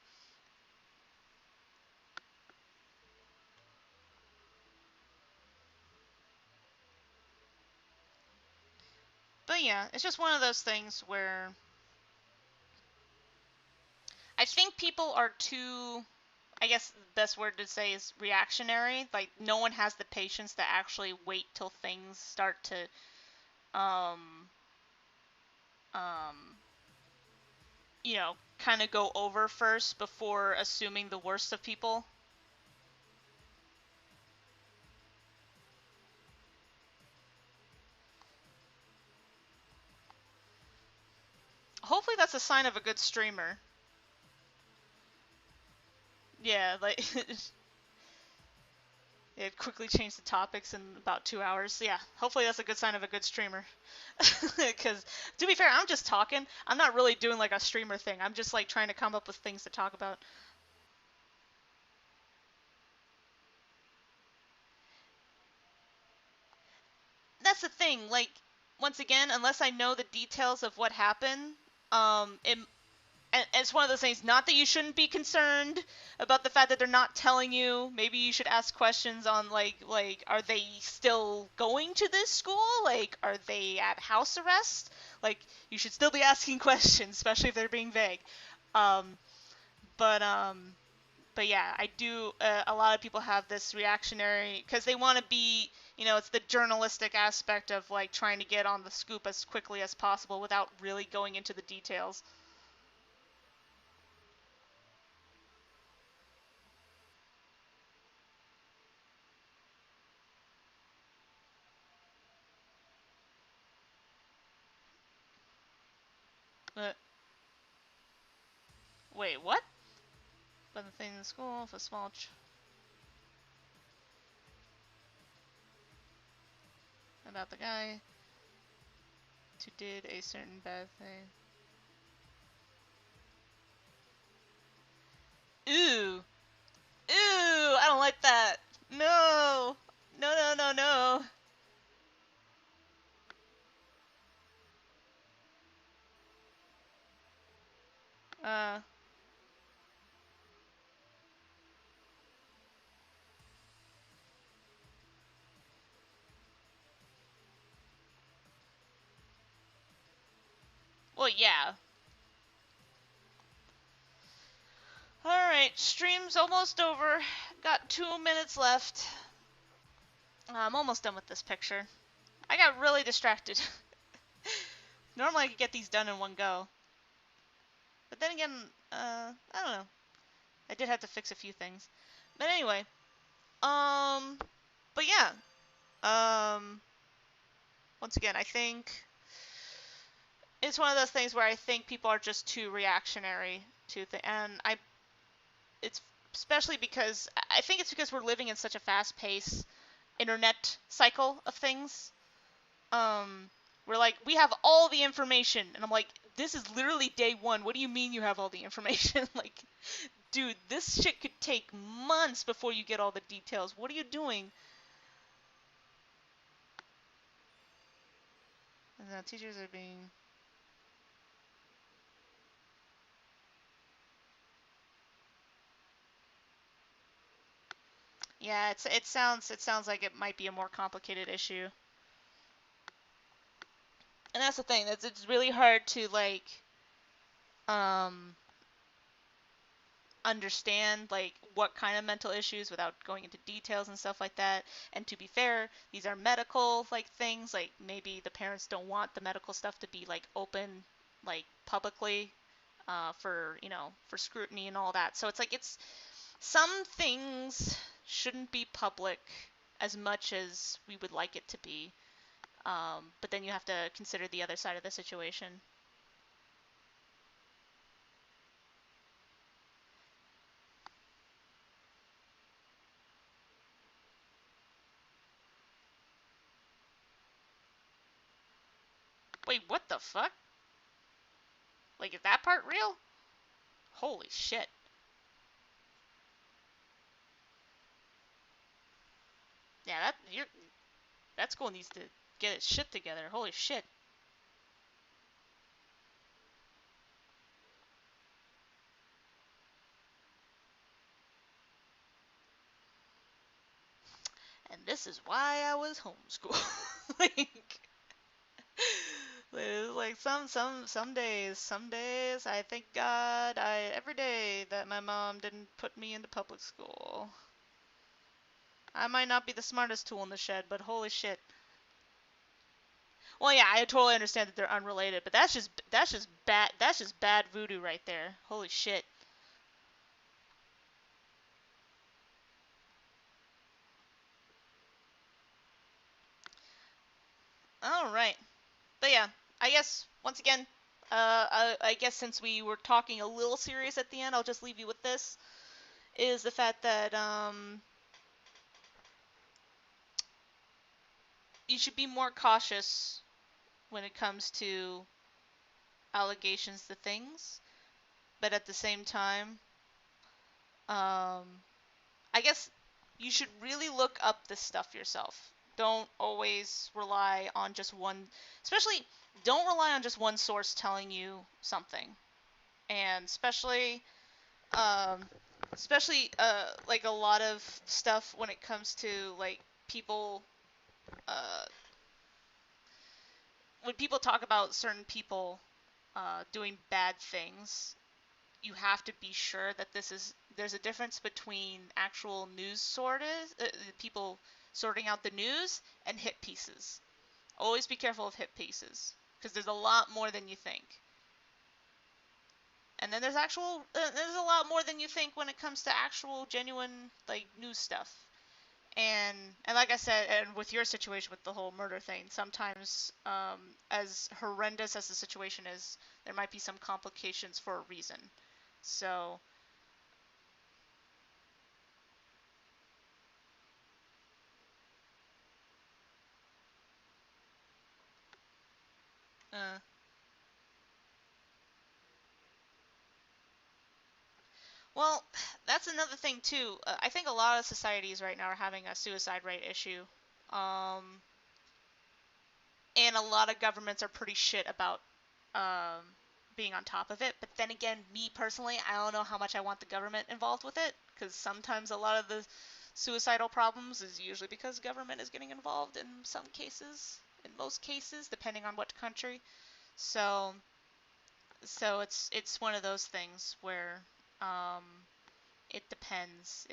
But yeah, it's just one of those things where I think people are too. I guess the best word to say is reactionary. Like no one has the patience to actually wait till things start to um um kind of go over first before assuming the worst of people. Hopefully that's a sign of a good streamer. Yeah, like it quickly changed the topics in about 2 hours. So yeah, hopefully that's a good sign of a good streamer. Because to be fair, I'm just talking. I'm not really doing like a streamer thing. I'm just like trying to come up with things to talk about. That's the thing. Like once again, unless I know the details of what happened, it and it's one of those things. Not that you shouldn't be concerned about the fact that they're not telling you. Maybe you should ask questions on like are they still going to this school? Like are they at house arrest? Like you should still be asking questions, especially if they're being vague. Um, but but yeah, I do. A lot of people have this reactionary because they want to be. It's the journalistic aspect of like trying to get on the scoop as quickly as possible without really going into the details. But wait, what? But the thing in the school, if a small about the guy who did a certain bad thing. Ooh, ooh, I don't like that. No, no, no, no, no. Uh, well, yeah. All right, stream's almost over. Got 2 minutes left. I'm almost done with this picture. I got really distracted. Normally I could get these done in one go. But then again, I don't know. I did have to fix a few things. But anyway, but yeah. Um, once again, I think it's one of those things where I think people are just too reactionary to the, and it's especially because I think it's because we're living in such a fast-paced internet cycle of things. We're like, we have all the information, and I'm like, this is literally day one. What do you mean you have all the information? Like, dude, this shit could take months before you get all the details. What are you doing? And now teachers are being... Yeah, it sounds like it might be a more complicated issue. And that's the thing. It's really hard to like um understand like what kind of mental issues without going into details and stuff like that. And to be fair, these are medical like things, like maybe the parents don't want the medical stuff to be like open like publicly for, you know, for scrutiny and all that. So it's like it's some things shouldn't be public as much as we would like it to be. But then you have to consider the other side of the situation. Wait, what the fuck? Like, is that part real? Holy shit. Yeah, that school needs to get its shit together. Holy shit. And this is why I was homeschooled. like some days I thank God every day that my mom didn't put me into public school. I might not be the smartest tool in the shed, but holy shit. Well, yeah, I totally understand that they're unrelated, but that's just bad voodoo right there. Holy shit. All right. But yeah, I guess once again, I guess since we were talking a little serious at the end, I'll just leave you with this: is the fact that you should be more cautious when it comes to allegations to things, but at the same time, um, I guess you should really look up this stuff yourself. Don't always rely on just one, especially don't rely on just one source telling you something. And um, especially like a lot of stuff when it comes to like people, uh, when people talk about certain people doing bad things, you have to be sure that there's a difference between actual news people sorting out the news, and hit pieces. Always be careful of hit pieces because there's a lot more than you think. And then there's a lot more than you think when it comes to actual genuine like news stuff. And like I said, and with your situation with the whole murder thing, sometimes as horrendous as the situation is, there might be some complications for a reason. So uh, well, that's another thing too. I think a lot of societies right now are having a suicide rate issue. Um, and a lot of governments are pretty shit about um, being on top of it. But then again, me personally, I don't know how much I want the government involved with it, because sometimes a lot of the suicidal problems is usually because government is getting involved in some cases, in most cases, depending on what country. So, so it's one of those things where um, it depends.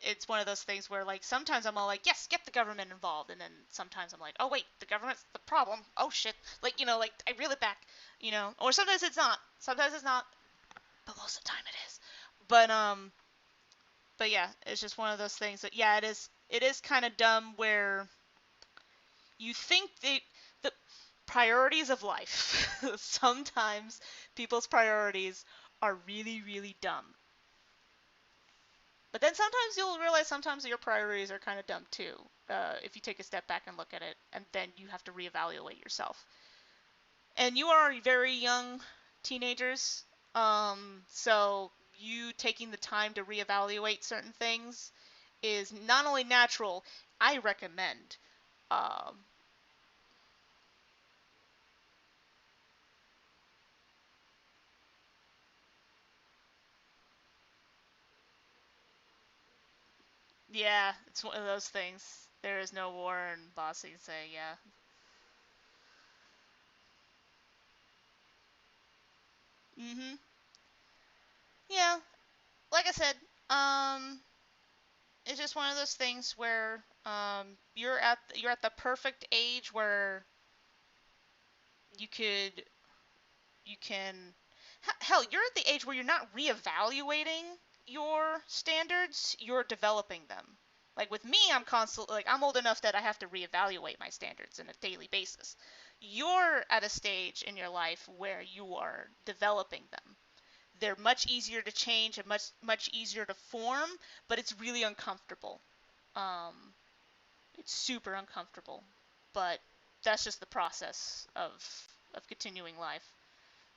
It's one of those things where like sometimes I'm all like, yes, get the government involved, and then sometimes I'm like, oh wait, the government's the problem. Oh shit, like like I reel it back, or sometimes it's not. Sometimes it's not, but most of the time it is. But yeah, it's just one of those things that yeah, it is kind of dumb where You think the priorities of life. Sometimes people's priorities are really, really dumb. But then sometimes you'll realize sometimes your priorities are kind of dumb too. If you take a step back and look at it, and then you have to reevaluate yourself. And you are very young teenagers, so you taking the time to reevaluate certain things is not only natural, I recommend. Um, yeah, it's one of those things. There is no war, and bossy say, yeah. Mhm. Yeah, like I said, it's just one of those things where you're at the perfect age where you could you can hell, you're at the age where you're not reevaluating your standards, you're developing them. Like with me, I'm constantly like I'm old enough that I have to reevaluate my standards on a daily basis. You're at a stage in your life where you are developing them. They're much easier to change and much easier to form, but it's really uncomfortable. Um, it's super uncomfortable, but that's just the process of continuing life.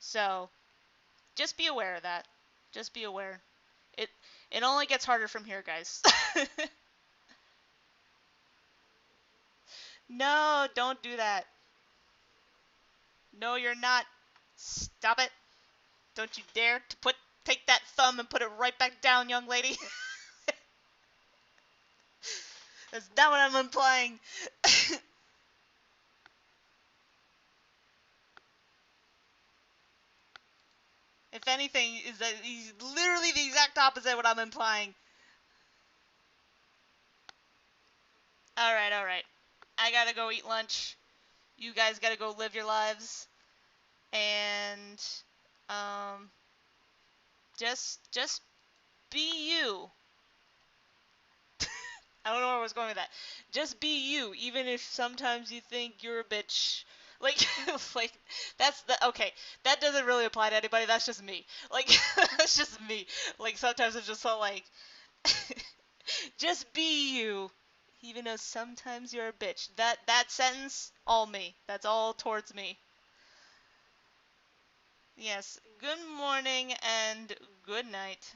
So just be aware of that. Just be aware. It it only gets harder from here, guys. No, don't do that. No, you're not. Stop it. Don't you dare to take that thumb and put it right back down, young lady. That's not what I'm implying. If anything, is that he's literally the exact opposite of what I'm implying. All right. I gotta go eat lunch. You guys gotta go live your lives, and um, just be you. I don't know where I was going with that. Just be you, even if sometimes you think you're a bitch. Like, like that's the okay. That doesn't really apply to anybody. That's just me. Like, that's just me. Like sometimes it's just so like, just be you, even though sometimes you're a bitch. That sentence, all me. That's all towards me. Yes. Good morning and good night.